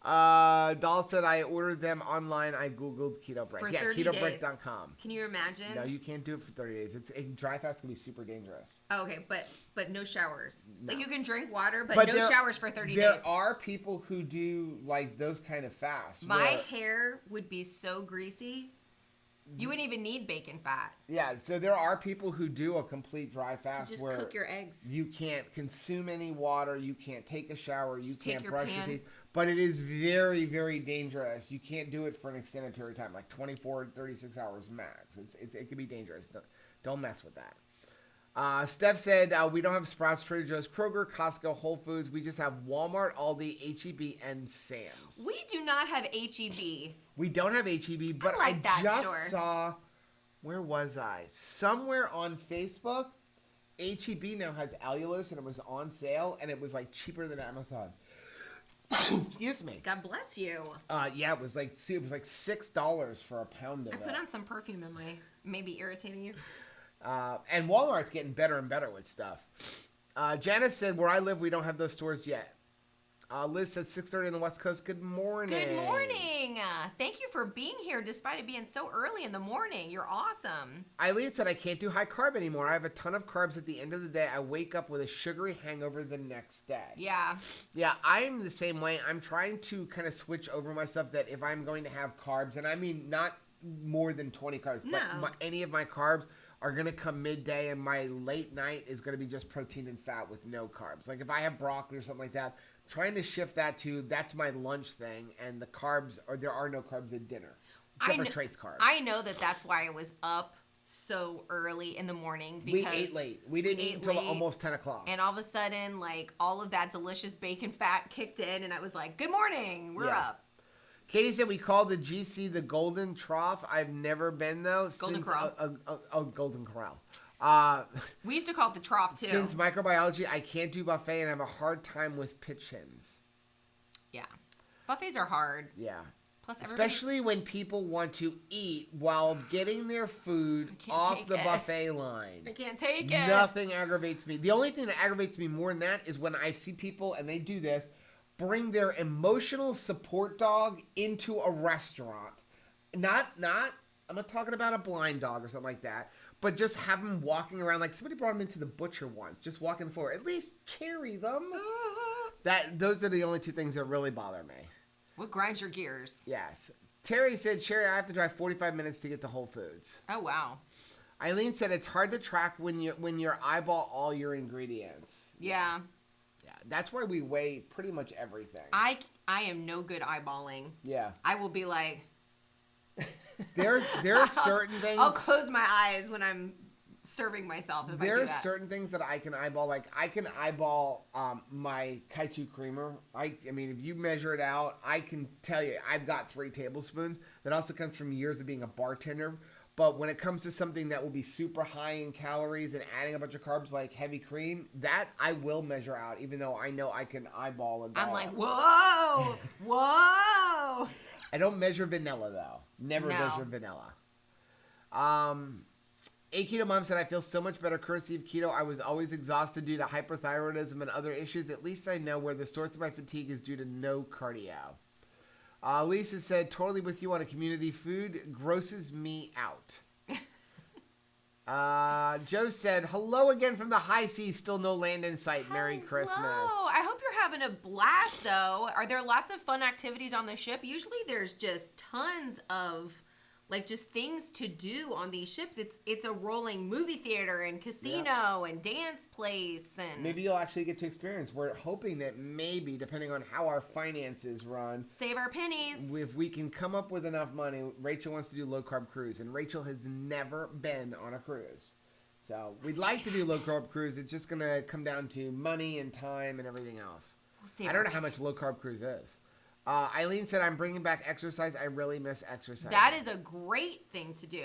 Doll said, I ordered them online. I Googled keto break. For Yeah, 30 ketobrick.com. Can you imagine? No, you can't do it for 30 days. A dry fast can be super dangerous. Oh, okay, but no showers. No. Like you can drink water, but no showers for 30 there days. There are people who do like those kind of fasts. My hair would be so greasy. You wouldn't even need bacon fat. Yeah, so there are people who do a complete dry fast Just where cook your eggs. You can't consume any water, you can't take a shower, you can't brush your pan. teeth. But it is very, very dangerous. You can't do it for an extended period of time, like 24, 36 hours max. It can be dangerous. Don't mess with that. Steph said, we don't have Sprouts, Trader Joe's, Kroger, Costco, Whole Foods. We just have Walmart, Aldi, H-E-B, and Sam's. We do not have H-E-B. We don't have H-E-B, but I just saw, where was I? Somewhere on Facebook, H-E-B now has allulose, and it was on sale, and it was like cheaper than Amazon. Excuse me. God bless you. Yeah, it was like $6 for a pound of it. I put on some perfume in my, maybe irritating you. And Walmart's getting better and better with stuff. Janice said, where I live, we don't have those stores yet. Liz said 6:30 on the West Coast. Good morning. Good morning. Thank you for being here despite it being so early in the morning. You're awesome. Eileen said, I can't do high carb anymore. I have a ton of carbs at the end of the day. I wake up with a sugary hangover the next day. Yeah. Yeah, I'm the same way. I'm trying to kind of switch over myself that if I'm going to have carbs, and I mean not more than 20 carbs, but any of my carbs are going to come midday, and my late night is going to be just protein and fat with no carbs. Like if I have broccoli or something like that, trying to shift that to that's my lunch thing, and the carbs, or there are no carbs at dinner, except for trace carbs. I know that's why I was up so early in the morning, because we ate late. We didn't eat until almost 10 o'clock. And all of a sudden, like, all of that delicious bacon fat kicked in, and I was like, good morning, we're up. Katie said we call the GC the Golden Trough. I've never been, though. Golden Corral. Golden Corral. We used to call it the Trough, too. Since microbiology, I can't do buffet, and I have a hard time with pitch-ins. Yeah. Buffets are hard. Yeah. Plus, especially when people want to eat while getting their food off the buffet line. I can't take it. Nothing aggravates me. The only thing that aggravates me more than that is when I see people, and they do this, bring their emotional support dog into a restaurant. I'm not talking about a blind dog or something like that, but just have them walking around like somebody brought them into the butcher once, just walking the floor. At least carry them. Those are the only two things that really bother me. What grinds your gears? Yes. Terry said, Sherry, I have to drive 45 minutes to get to Whole Foods. Oh, wow. Eileen said it's hard to track when you eyeball all your ingredients. Yeah. Yeah, that's why we weigh pretty much everything. I am no good eyeballing. Yeah. I will be like... there are certain things... I'll close my eyes when I'm serving myself if I do that. There are certain things that I can eyeball. Like, I can eyeball my Kaitu creamer. I mean, if you measure it out, I can tell you I've got 3 tablespoons. That also comes from years of being a bartender. But when it comes to something that will be super high in calories and adding a bunch of carbs like heavy cream, that I will measure out, even though I know I can eyeball it. I'm like, whoa, whoa. I don't measure vanilla, though. Never measure vanilla. A Keto Mom said, I feel so much better courtesy of keto. I was always exhausted due to hyperthyroidism and other issues. At least I know where the source of my fatigue is due to no cardio. Lisa said, totally with you on a community food. Grosses me out. Joe said, hello again from the high seas. Still no land in sight. Merry Christmas. I hope you're having a blast, though. Are there lots of fun activities on the ship? Usually there's just tons of, like, just things to do on these ships. It's a rolling movie theater and casino and dance place. And maybe you'll actually get to experience. We're hoping that maybe, depending on how our finances run, save our pennies. If we can come up with enough money, Rachel wants to do low-carb cruise, and Rachel has never been on a cruise. So we'd like to do low-carb cruise. It's just going to come down to money and time and everything else. I don't know how much low-carb cruise is. Eileen said, I'm bringing back exercise. I really miss exercise. That is a great thing to do.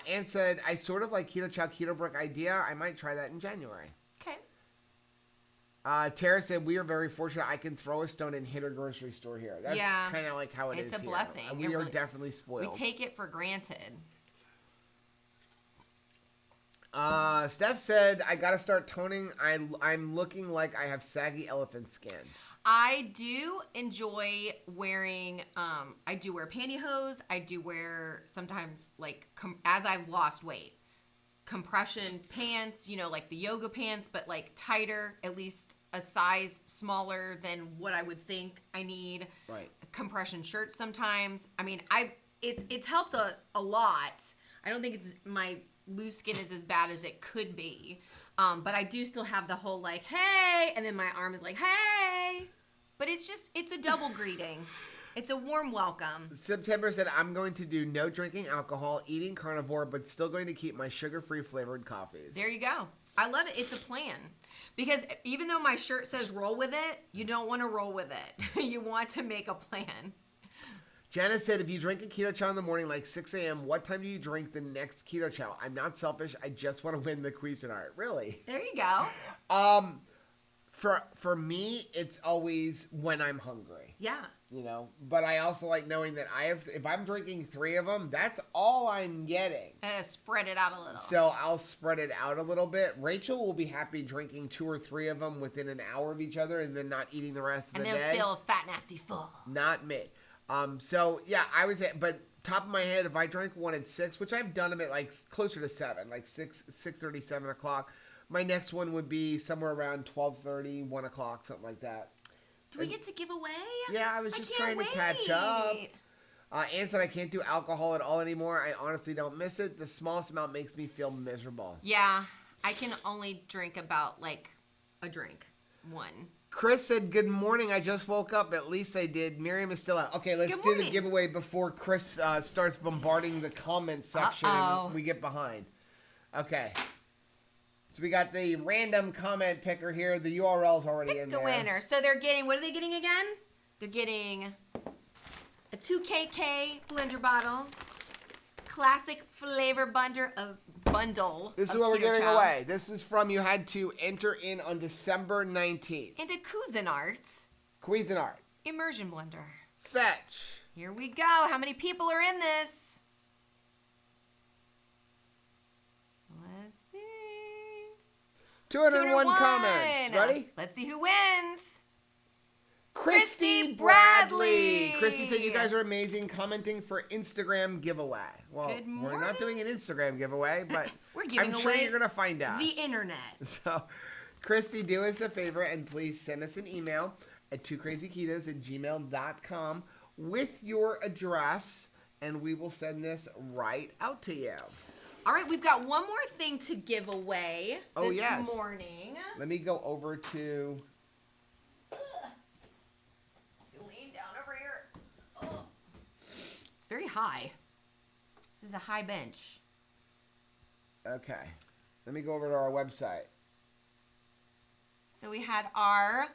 Ann said, I sort of like Keto Chow, Keto Brick idea. I might try that in January. Okay. Tara said, we are very fortunate. I can throw a stone and hit a grocery store here. That's kind of like how it is It's a here. blessing. We are definitely spoiled. We take it for granted. Steph said, I got to start toning. I'm looking like I have saggy elephant skin. I do enjoy wearing, I do wear pantyhose. I do wear sometimes, like, as I've lost weight, compression pants, you know, like the yoga pants, but like tighter, at least a size smaller than what I would think I need. Right. Compression shirts sometimes. I mean, it's helped a lot. I don't think my loose skin is as bad as it could be. But I do still have the whole like, hey, and then my arm is like, hey. But it's a double greeting. It's a warm welcome. September said, I'm going to do no drinking alcohol, eating carnivore, but still going to keep my sugar-free flavored coffees. There you go. I love it. It's a plan. Because even though my shirt says roll with it, you don't want to roll with it. You want to make a plan. Janice said, if you drink a keto chow in the morning like 6 a.m., what time do you drink the next keto chow? I'm not selfish. I just want to win the Cuisinart. Really? There you go. For me, it's always when I'm hungry. Yeah. You know, but I also like knowing that if I'm drinking 3 of them, that's all I'm getting. And spread it out a little. So I'll spread it out a little bit. Rachel will be happy drinking 2 or 3 of them within an hour of each other and then not eating the rest of the day. And then feel fat, nasty, full. Not me. So yeah, I was at, but top of my head, if I drank one at 6, which I've done them at like closer to 7, like 6:30, 7 o'clock. My next one would be somewhere around 12:30, 1 o'clock, something like that. Do we get to give away? Yeah, I was just trying to catch up. Ann said I can't do alcohol at all anymore. I honestly don't miss it. The smallest amount makes me feel miserable. Yeah, I can only drink about like a drink. 1. Chris said, good morning. I just woke up. At least I did. Miriam is still out. Okay, let's do the giveaway before Chris starts bombarding the comment section and we get behind. Okay. So we got the random comment picker here. The URL's already in there. Pick the winner. So they're getting, what are they getting again? They're getting a 2KK blender bottle, classic flavor bundle. This is what we're giving away. This is from, you had to enter in on December 19th. And a Cuisinart. Cuisinart. Immersion blender. Fetch. Here we go. How many people are in this? Let's see. 201 comments. Ready? Let's see who wins. Christy Bradley. Christy said, you guys are amazing. Commenting for Instagram giveaway. Well, good morning. We're not doing an Instagram giveaway, but we're giving I'm sure away you're going to find out. The internet. So, Christy, do us a favor and please send us an email at twocrazyketos@gmail.com with your address, and we will send this right out to you. All right, we've got one more thing to give away this morning. Let me go over to... Lean down over here. Oh. It's very high. This is a high bench. Okay. Let me go over to our website. So we had our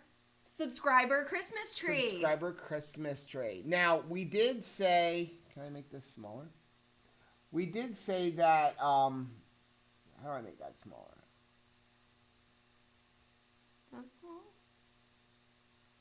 subscriber Christmas tree. Subscriber Christmas tree. Now, we did say... Can I make this smaller? We did say that, how do I make that smaller?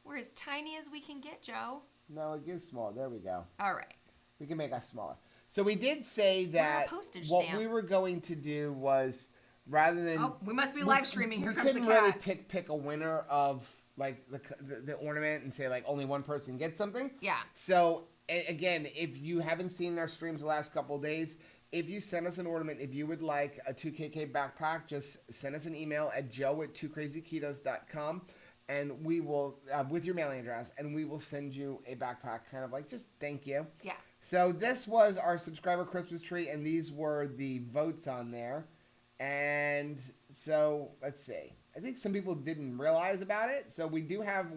We're as tiny as we can get, Joe. No, it gives small. There we go. All right. We can make us smaller. So we did say that what we were going to do was, rather than... Oh, we must be live streaming. Here comes the cat. We couldn't really pick a winner of, like, the ornament and say, like, only one person gets something. Yeah. So... Again, if you haven't seen our streams the last couple of days, if you send us an ornament, if you would like a 2KK backpack, just send us an email at joe@2krazyketos.com, and we will, with your mailing address, and we will send you a backpack, kind of like just thank you. Yeah. So this was our subscriber Christmas tree, and these were the votes on there. And so let's see. I think some people didn't realize about it. So we do have,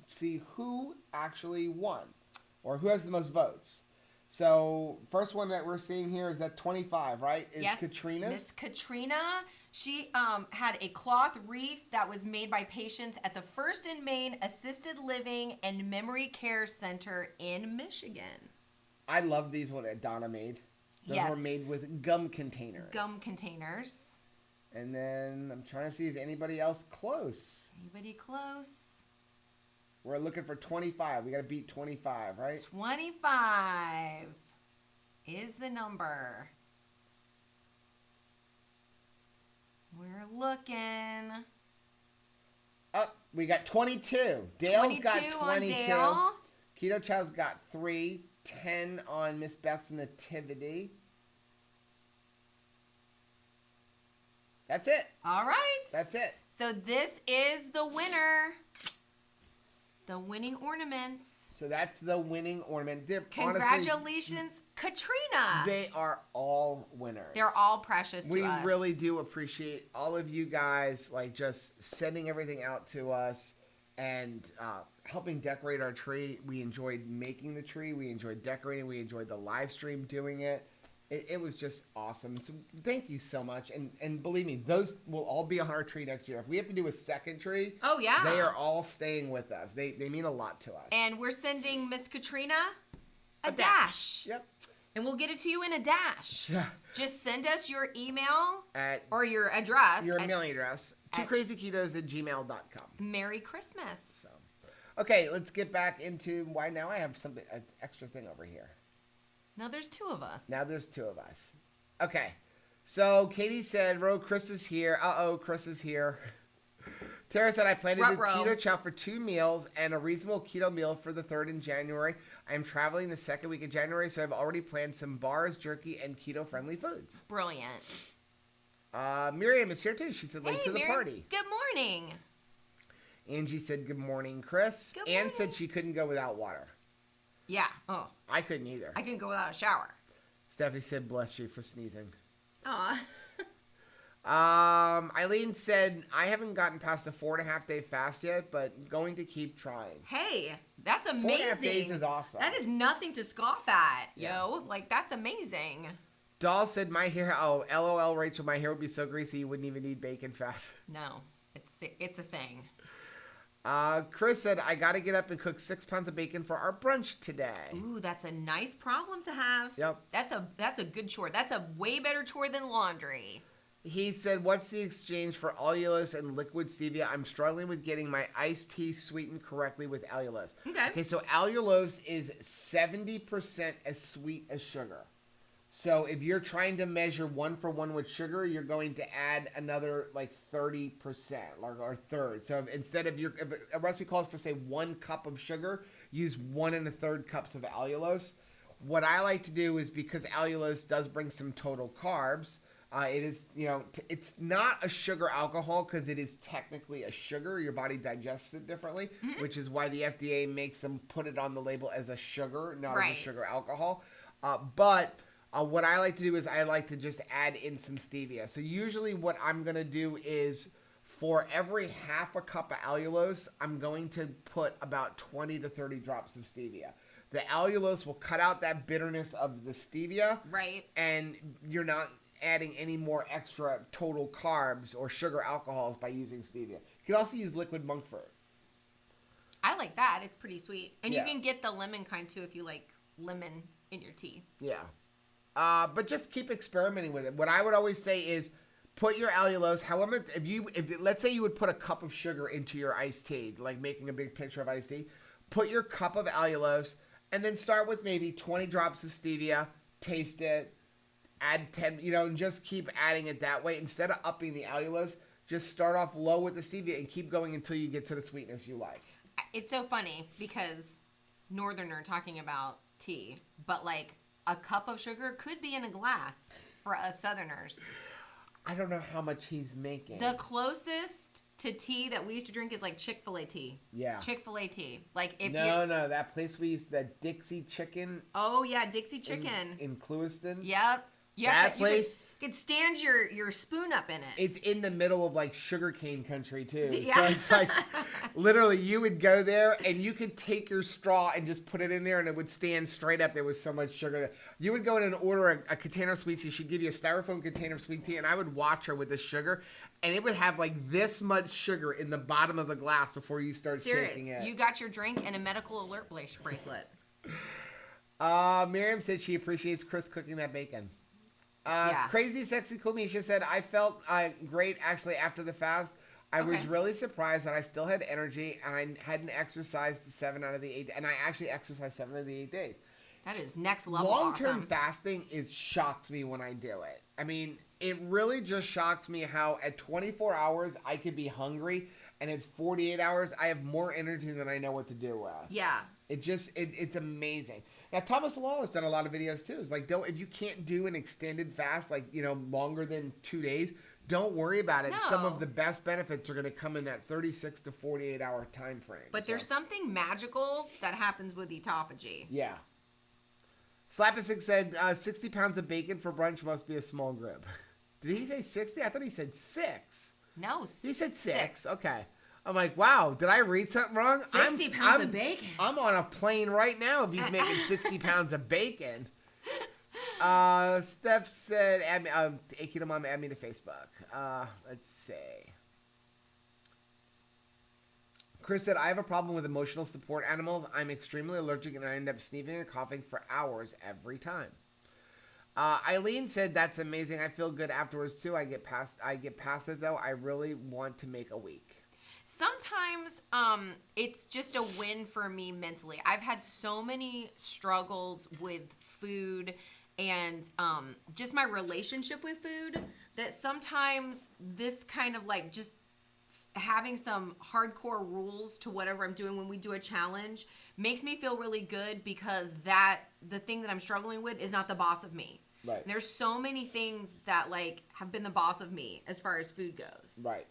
see who actually won or who has the most votes. So first one that we're seeing here is that 25, right? Is yes, Katrina's? Miss Katrina. She had a cloth wreath that was made by patients at the First and Main Assisted Living and Memory Care Center in Michigan. I love these ones that Donna made. Those yes. were made with gum containers. Gum containers. And then I'm trying to see, is anybody else close? Anybody close? We're looking for 25. We got to beat 25, right? 25 is the number. We're looking. Oh, we got 22. Dale's got 22. On Dale. Keto Chow's got 3. 10 on Miss Beth's nativity. That's it. All right. That's it. So this is the winner. The winning ornaments. So that's the winning ornament. Congratulations, honestly, Katrina. They are all winners. They're all precious to us. We really do appreciate all of you guys, like just sending everything out to us and helping decorate our tree. We enjoyed making the tree. We enjoyed decorating. We enjoyed the live stream doing it. It was just awesome. So thank you so much. And believe me, those will all be on our tree next year. If we have to do a second tree, oh yeah, they are all staying with us. They mean a lot to us. And we're sending Miss Katrina a dash. Yep. And we'll get it to you in a dash. Yeah. Just send us your email or your address. Your mailing address. 2krazyketos@gmail.com. Merry Christmas. So, okay, let's get back into why now I have something, an extra thing over here. Now there's 2 of us. Now there's 2 of us. Okay. So Katie said, Chris is here. Chris is here. Tara said, I plan to do keto chow for 2 meals and a reasonable keto meal for the 3rd in January. I am traveling the 2nd week of January, so I've already planned some bars, jerky, and keto-friendly foods. Brilliant. Miriam is here too. She said, late to the Miriam, party. Good morning. Angie said, good morning, Chris. Good morning. Ann said she couldn't go without water. Yeah. Oh. I couldn't either. I couldn't go without a shower. Stephanie said, bless you for sneezing. Aw. Eileen said, I haven't gotten past a 4.5 day fast yet, but going to keep trying. Hey, that's amazing. 4.5 days is awesome. That is nothing to scoff at, yo. Like, that's amazing. Doll said, my hair, LOL, Rachel, my hair would be so greasy you wouldn't even need bacon fat. No, it's a thing. Chris said, I got to get up and cook 6 pounds of bacon for our brunch today. Ooh, that's a nice problem to have. Yep. That's a good chore. That's a way better chore than laundry. He said, what's the exchange for allulose and liquid stevia? I'm struggling with getting my iced tea sweetened correctly with allulose. Okay, so allulose is 70% as sweet as sugar. So if you're trying to measure 1-for-1 with sugar, you're going to add another like 30% or third. So instead of if a recipe calls for say 1 cup of sugar, use 1 1/3 cups of allulose. What I like to do is, because allulose does bring some total carbs, it is, it's not a sugar alcohol because it is technically a sugar. Your body digests it differently, which is why the FDA makes them put it on the label as a sugar, not as a sugar alcohol. But what I like to do is I like to just add in some stevia. So usually what I'm going to do is for every 1/2 cup of allulose, I'm going to put about 20 to 30 drops of stevia. The allulose will cut out that bitterness of the stevia. Right. And you're not adding any more extra total carbs or sugar alcohols by using stevia. You can also use liquid monk fruit. I like that. It's pretty sweet. And you can get the lemon kind too if you like lemon in your tea. Yeah. But just keep experimenting with it. What I would always say is put your allulose, however, if let's say you would put a cup of sugar into your iced tea, like making a big pitcher of iced tea, put your cup of allulose and then start with maybe 20 drops of stevia, taste it, add 10, and just keep adding it that way. Instead of upping the allulose, just start off low with the stevia and keep going until you get to the sweetness you like. It's so funny because Northerner talking about tea, but like a cup of sugar could be in a glass for us Southerners. I don't know how much he's making. The closest to tea that we used to drink is like Chick-fil-A tea. Yeah. Chick-fil-A tea. Like if No, that place we used, that Dixie Chicken. Oh yeah, Dixie Chicken. In Clewiston. Yep. That place. You could stand your spoon up in it. It's in the middle of like sugarcane country too. Yeah. So it's like literally you would go there and you could take your straw and just put it in there and it would stand straight up. There was so much sugar there. You would go in and order a container of sweet tea. She'd give you a styrofoam container of sweet tea and I would watch her with the sugar and it would have like this much sugar in the bottom of the glass before you start shaking it. You got your drink and a medical alert bracelet. Miriam said she appreciates Chris cooking that bacon. Yeah. Crazy Sexy Cool Misha said, I felt great actually after the fast. I was really surprised that I still had energy and I hadn't exercised 7 out of the 8 and I actually exercised 7 out of the 8 days. That is next level Long-term fasting shocks me when I do it. I mean, it really just shocks me how at 24 hours I could be hungry and at 48 hours I have more energy than I know what to do with. Yeah. It's amazing. Now, Thomas Law has done a lot of videos too. It's like, if you can't do an extended fast, like, longer than 2 days, don't worry about it. No. Some of the best benefits are going to come in that 36 to 48 hour time frame. But there's something magical that happens with autophagy. Yeah. Slapasick said, 60 pounds of bacon for brunch must be a small group. Did he say 60? I thought he said 6. No, he said 6. Okay. I'm like, wow, did I read something wrong? 60 pounds of bacon. I'm on a plane right now if he's making 60 pounds of bacon. Steph said, Keto Mom, add me to Facebook. Let's see. Chris said, I have a problem with emotional support animals. I'm extremely allergic and I end up sneezing and coughing for hours every time. Eileen said, that's amazing. I feel good afterwards too. I get past it though. I really want to make a week. Sometimes it's just a win for me mentally. I've had so many struggles with food and just my relationship with food that sometimes this kind of like just having some hardcore rules to whatever I'm doing when we do a challenge makes me feel really good because the thing that I'm struggling with is not the boss of me. Right. There's so many things that like have been the boss of me as far as food goes. Right.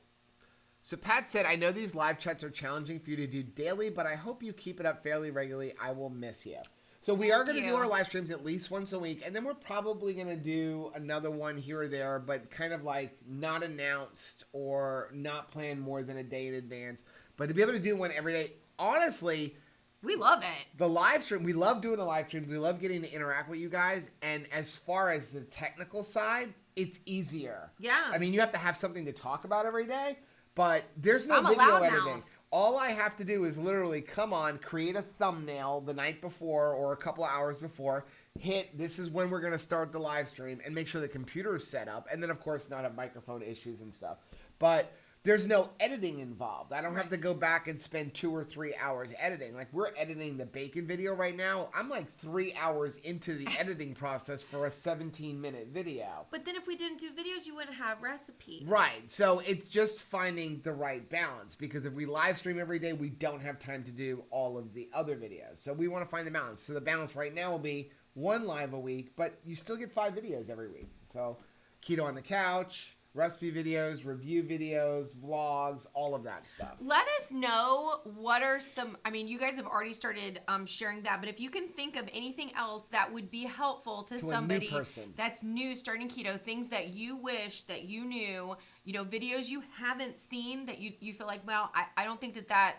So Pat said, I know these live chats are challenging for you to do daily, but I hope you keep it up fairly regularly. I will miss you. So we are going to do our live streams at least once a week, and then we're probably going to do another one here or there, but kind of like not announced or not planned more than a day in advance. But to be able to do one every day, honestly, we love it. The live stream, we love doing the live streams. We love getting to interact with you guys. And as far as the technical side, it's easier. Yeah. I mean, you have to have something to talk about every day. But there's no video editing. All I have to do is literally come on, create a thumbnail the night before or a couple of hours before, hit this is when we're going to start the live stream, and make sure the computer is set up. And then, of course, not have microphone issues and stuff. But there's no editing involved. I don't have to go back and spend 2 or 3 hours editing. Like, we're editing the bacon video right now. I'm like 3 hours into the editing process for a 17-minute video. But then if we didn't do videos, you wouldn't have recipes. Right. So it's just finding the right balance, because if we live stream every day, we don't have time to do all of the other videos. So we want to find the balance. So the balance right now will be 1 live a week, but you still get 5 videos every week. So Keto on the Couch, recipe videos, review videos, vlogs, all of that stuff. Let us know what are some, I mean, you guys have already started sharing that, but if you can think of anything else that would be helpful to somebody a new person that's new starting keto, things that you wish that you knew, videos you haven't seen that you feel like, well, I don't think that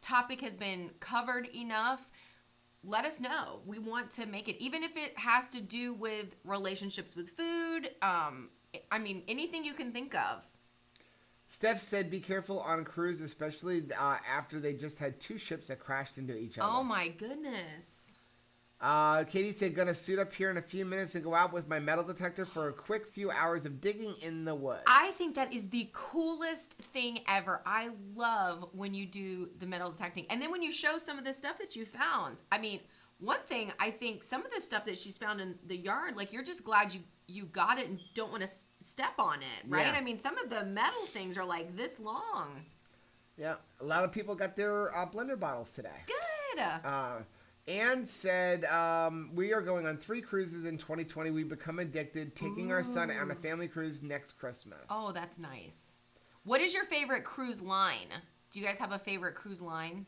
topic has been covered enough. Let us know. We want to make it, even if it has to do with relationships with food, I mean, anything you can think of. Steph said, be careful on cruise, especially after they just had 2 ships that crashed into each other. Oh, my goodness. Katie said, gonna suit up here in a few minutes and go out with my metal detector for a quick few hours of digging in the woods. I think that is the coolest thing ever. I love when you do the metal detecting. And then when you show some of the stuff that you found. I mean, one thing, I think some of the stuff that she's found in the yard, like, you're just glad you got it and don't want to step on it, right? Yeah. I mean, some of the metal things are like this long. Yeah, a lot of people got their blender bottles today. Good. Anne said, we are going on 3 cruises in 2020. We become addicted, taking our son on a family cruise next Christmas. Oh, that's nice. What is your favorite cruise line? Do you guys have a favorite cruise line?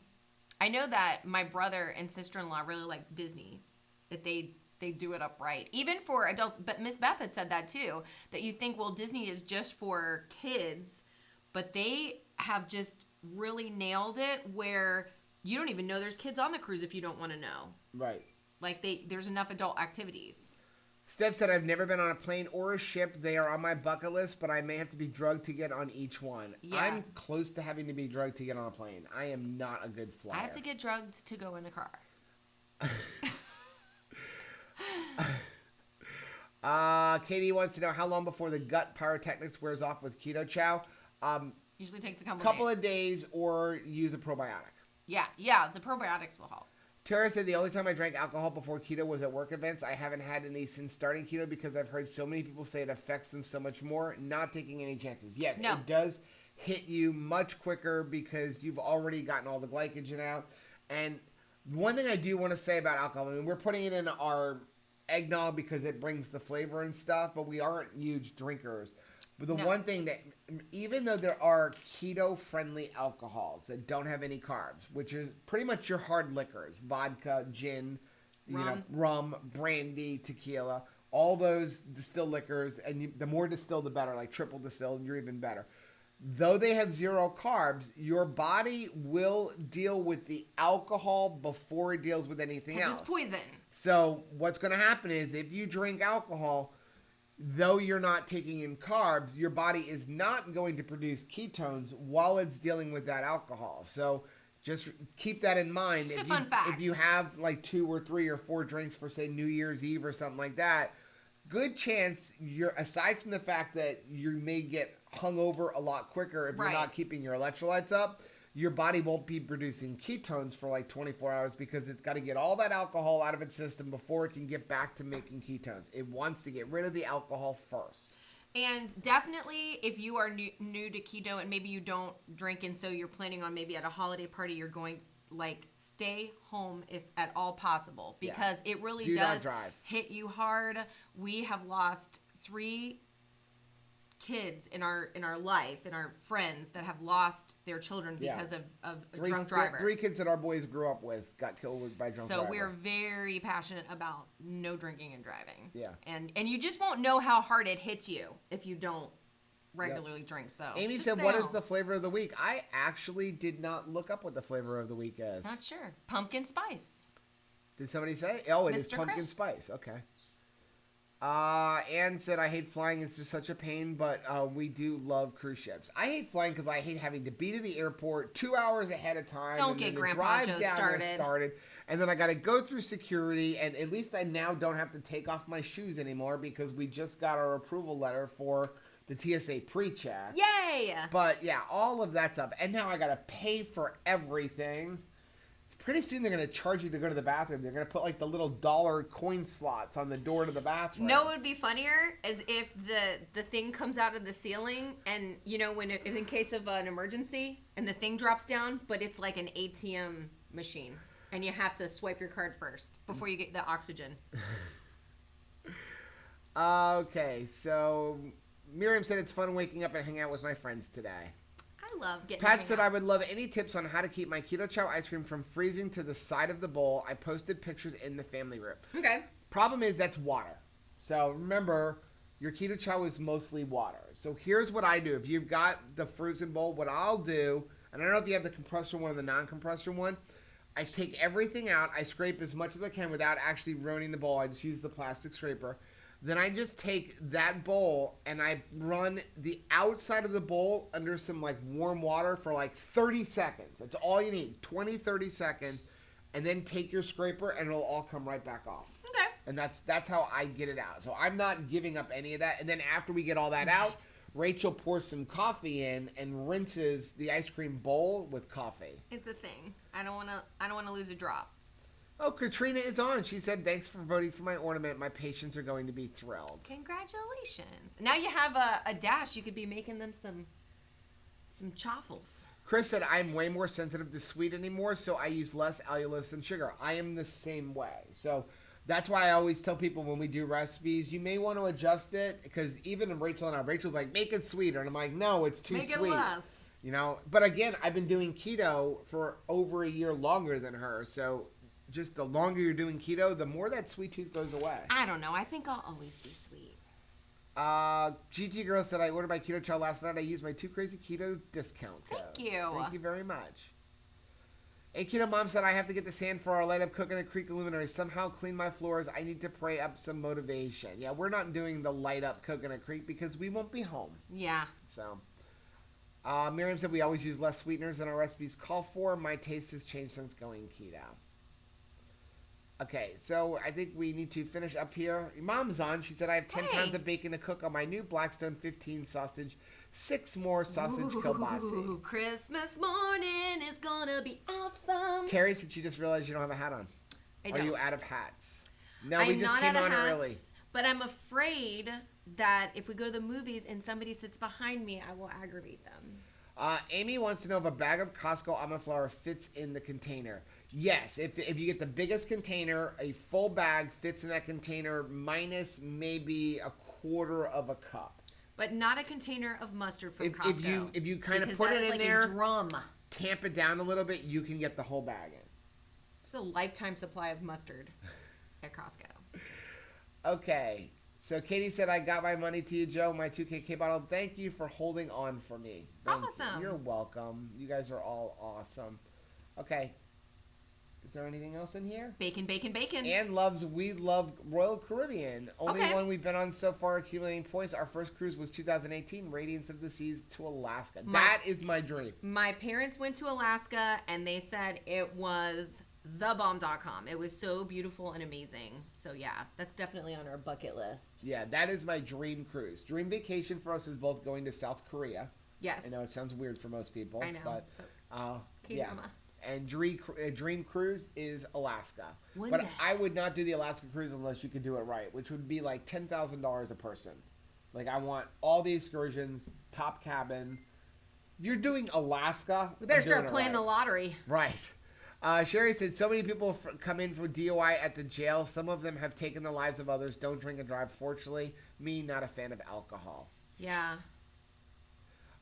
I know that my brother and sister-in-law really like Disney, that they do it upright. Even for adults, but Miss Beth had said that too, that you think, well, Disney is just for kids, but they have just really nailed it where you don't even know there's kids on the cruise if you don't want to know. Right. Like there's enough adult activities. Steph said, I've never been on a plane or a ship. They are on my bucket list, but I may have to be drugged to get on each one. Yeah. I'm close to having to be drugged to get on a plane. I am not a good flyer. I have to get drugged to go in a car. Katie wants to know how long before the gut pyrotechnics wears off with keto chow. Usually takes a couple of days or use a probiotic. Yeah, the probiotics will help. Tara said the only time I drank alcohol before keto was at work events. I haven't had any since starting keto because I've heard so many people say it affects them so much more. Not taking any chances. Yes, No. It does hit you much quicker because you've already gotten all the glycogen out. And one thing I do want to say about alcohol, I mean, we're putting it in our eggnog because it brings the flavor and stuff, but we aren't huge drinkers. But the one thing that, even though there are keto-friendly alcohols that don't have any carbs, which is pretty much your hard liquors, vodka, gin, rum, brandy, tequila, all those distilled liquors, and the more distilled, the better, like triple distilled, you're even better. Though they have 0 carbs, your body will deal with the alcohol before it deals with anything else. It's poison. So what's going to happen is if you drink alcohol, though you're not taking in carbs, your body is not going to produce ketones while it's dealing with that alcohol. So just keep that in mind. Just a fun fact. If you have like 2 or 3 or 4 drinks for, say, New Year's Eve or something like that, good chance you're, aside from the fact that you may get hungover a lot quicker if you're not keeping your electrolytes up, your body won't be producing ketones for like 24 hours because it's got to get all that alcohol out of its system before it can get back to making ketones. It wants to get rid of the alcohol first. And definitely, if you are new to keto and maybe you don't drink and so you're planning on maybe at a holiday party you're going, like, stay home if at all possible because it really does hit you hard. We have lost 3 kids in our life, in our friends that have lost their children because of a drunk driver. 3 kids that our boys grew up with got killed by drunk driver. So we're very passionate about no drinking and driving. Yeah. And you just won't know how hard it hits you if you don't regularly drink. So Amy said, what is the flavor of the week? I actually did not look up what the flavor of the week is. Not sure. Pumpkin spice. Did somebody say? Oh, it is pumpkin Chris. spice. Okay. Anne said, I hate flying. It's just such a pain, but we do love cruise ships. I hate flying because I hate having to be to the airport 2 hours ahead of time. Don't get Grandpa Joe started. And then I got to go through security, and at least I now don't have to take off my shoes anymore because we just got our approval letter for the TSA pre-check. Yay! But yeah, all of that stuff. And now I got to pay for everything. Pretty soon they're going to charge you to go to the bathroom. They're going to put like the little dollar coin slots on the door to the bathroom. No, what would be funnier is if the thing comes out of the ceiling and, you know, when in case of an emergency and the thing drops down, but it's like an ATM machine and you have to swipe your card first before you get the oxygen. Okay, so Miriam said it's fun waking up and hanging out with my friends today. I love getting Pat said, I would love any tips on how to keep my keto chow ice cream from freezing to the side of the bowl. I posted pictures in the family group. Okay. Problem is that's water. So remember, your keto chow is mostly water. So here's what I do. If you've got the frozen bowl, what I'll do, and I don't know if you have the compressor one or the non-compressor one, I take everything out. I scrape as much as I can without actually ruining the bowl. I just use the plastic scraper. Then I just take that bowl and I run the outside of the bowl under some like warm water for like 30 seconds. That's all you need, 20, 30 seconds. And then take your scraper and it'll all come right back off. Okay. And that's how I get it out. So I'm not giving up any of that. And then after we get all that out, Rachel pours some coffee in and rinses the ice cream bowl with coffee. It's a thing. I don't want to lose a drop. Oh, Katrina is on. She said, thanks for voting for my ornament. My patients are going to be thrilled. Congratulations. Now you have a dash. You could be making them some chaffles. Chris said, I'm way more sensitive to sweet anymore, so I use less allulose than sugar. I am the same way. So that's why I always tell people when we do recipes, you may want to adjust it, because even Rachel and I, Rachel's like, make it sweeter. And I'm like, no, it's too sweet. Make it less. You know, but again, I've been doing keto for over a year longer than her. So just the longer you're doing keto, the more that sweet tooth goes away. I don't know. I think I'll always be sweet. GG Girl said, I ordered my keto chow last night. I used my Too Crazy Keto discount code. Thank you. Thank you very much. A Keto Mom said, I have to get the sand for our light up Coconut Creek luminary. Somehow clean my floors. I need to pray up some motivation. Yeah, we're not doing the light up Coconut Creek because we won't be home. Yeah. So, Miriam said, we always use less sweeteners than our recipes call for. My taste has changed since going keto. Okay, so I think we need to finish up here. Your mom's on. She said, I have 10 pounds of bacon to cook on my new Blackstone 15 sausage. 6 more sausage kielbasa. Christmas morning is gonna be awesome. Terry said she just realized you don't have a hat on. I don't. Are you out of hats? No, I'm we just not came out on of hats, early. But I'm afraid that if we go to the movies and somebody sits behind me, I will aggravate them. Amy wants to know if a bag of Costco almond flour fits in the container. Yes, if you get the biggest container, a full bag fits in that container minus maybe a quarter of a cup. But not a container of mustard from Costco. If you kind of put it in like there, a drum. tamp it down a little bit, you can get the whole bag in. There's a lifetime supply of mustard at Costco. Okay. So Katie said, I got my money to you, Joe, my 2KK bottle. Thank you for holding on for me. Thank Awesome. you. You're welcome. You guys are all awesome. Okay. Is there anything else in here? Bacon, bacon, bacon. Ann loves We Love Royal Caribbean. Only Okay. one we've been on so far, accumulating points. Our first cruise was 2018, Radiance of the Seas to Alaska. That is my dream. My parents went to Alaska, and they said it was thebomb.com. It was so beautiful and amazing. So yeah, that's definitely on our bucket list. Yeah, that is my dream cruise. Dream vacation for us is both going to South Korea. Yes. I know it sounds weird for most people. I know. But yeah. Mama. And dream cruise is Alaska. One But day. I would not do the Alaska cruise unless you could do it right, which would be like $10,000 a person. Like, I want all the excursions, top cabin. If you're doing Alaska, We better I'm doing start it playing right. the lottery. Right. Sherry said, so many people come in for DOI at the jail. Some of them have taken the lives of others. Don't drink and drive. Fortunately, me, not a fan of alcohol. Yeah.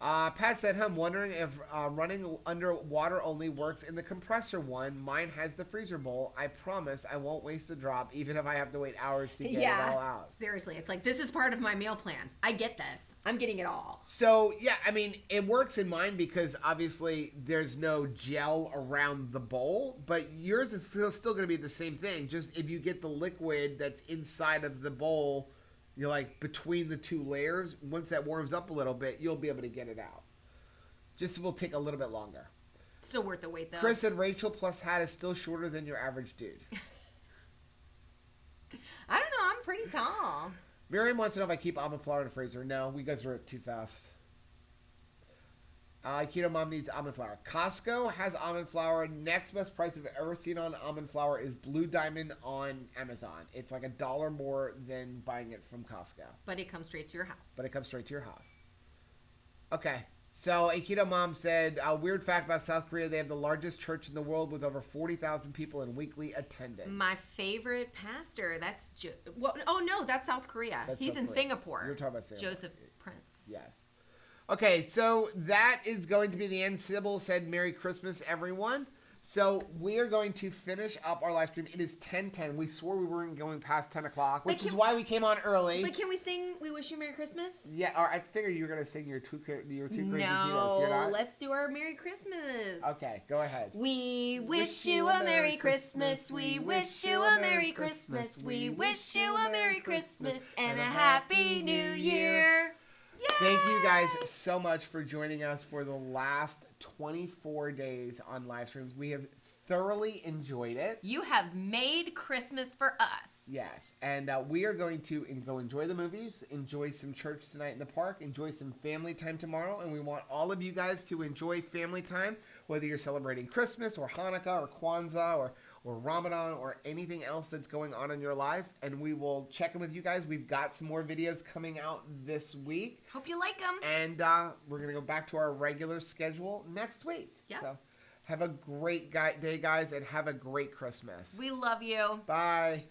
Pat said, I'm wondering if running underwater only works in the compressor one. Mine has the freezer bowl. I promise I won't waste a drop, even if I have to wait hours to get it all out. Seriously, it's like, this is part of my meal plan. I get this. I'm getting it all. So, yeah, I mean, it works in mine because obviously there's no gel around the bowl, but yours is still going to be the same thing. Just if you get the liquid that's inside of the bowl, you're like between the two layers, once that warms up a little bit, you'll be able to get it out. Just will take a little bit longer. Still worth the wait, though. Chris said Rachel plus hat is still shorter than your average dude. I don't know. I'm pretty tall. Miriam wants to know if I keep almond flour in the freezer. No, we go through it too fast. Keto Mom needs almond flour. Costco has almond flour. Next best price I've ever seen on almond flour is Blue Diamond on Amazon. It's like $1 more than buying it from Costco. But it comes straight to your house. Okay. So a Keto Mom said, a weird fact about South Korea, they have the largest church in the world with over 40,000 people in weekly attendance. My favorite pastor, that's that's South Korea. He's South in Korea. Singapore. You're talking about Singapore. Joseph Prince. Yes. Okay, so that is going to be the end. Sybil said, Merry Christmas, everyone. So we are going to finish up our live stream. It is 10:10. We swore we weren't going past 10 o'clock, which is why we came on early. But can we sing We Wish You Merry Christmas? Yeah, or I figured you were going to sing your two crazy ketos. You're No, not? let's do our Merry Christmas. Okay, go ahead. We wish you a Merry Christmas. We wish you a Merry Christmas. We wish you a Merry Christmas and a Happy New Year. Yay! Thank you guys so much for joining us for the last 24 days on live streams. We have thoroughly enjoyed it. You have made Christmas for us. Yes, and we are going to go enjoy the movies, enjoy some church tonight in the park, enjoy some family time tomorrow, and we want all of you guys to enjoy family time, whether you're celebrating Christmas or Hanukkah or Kwanzaa or Ramadan or anything else that's going on in your life. And we will check in with you guys. We've got some more videos coming out this week. Hope you like them. And we're going to go back to our regular schedule next week. Yep. So have a great day, guys, and have a great Christmas. We love you. Bye.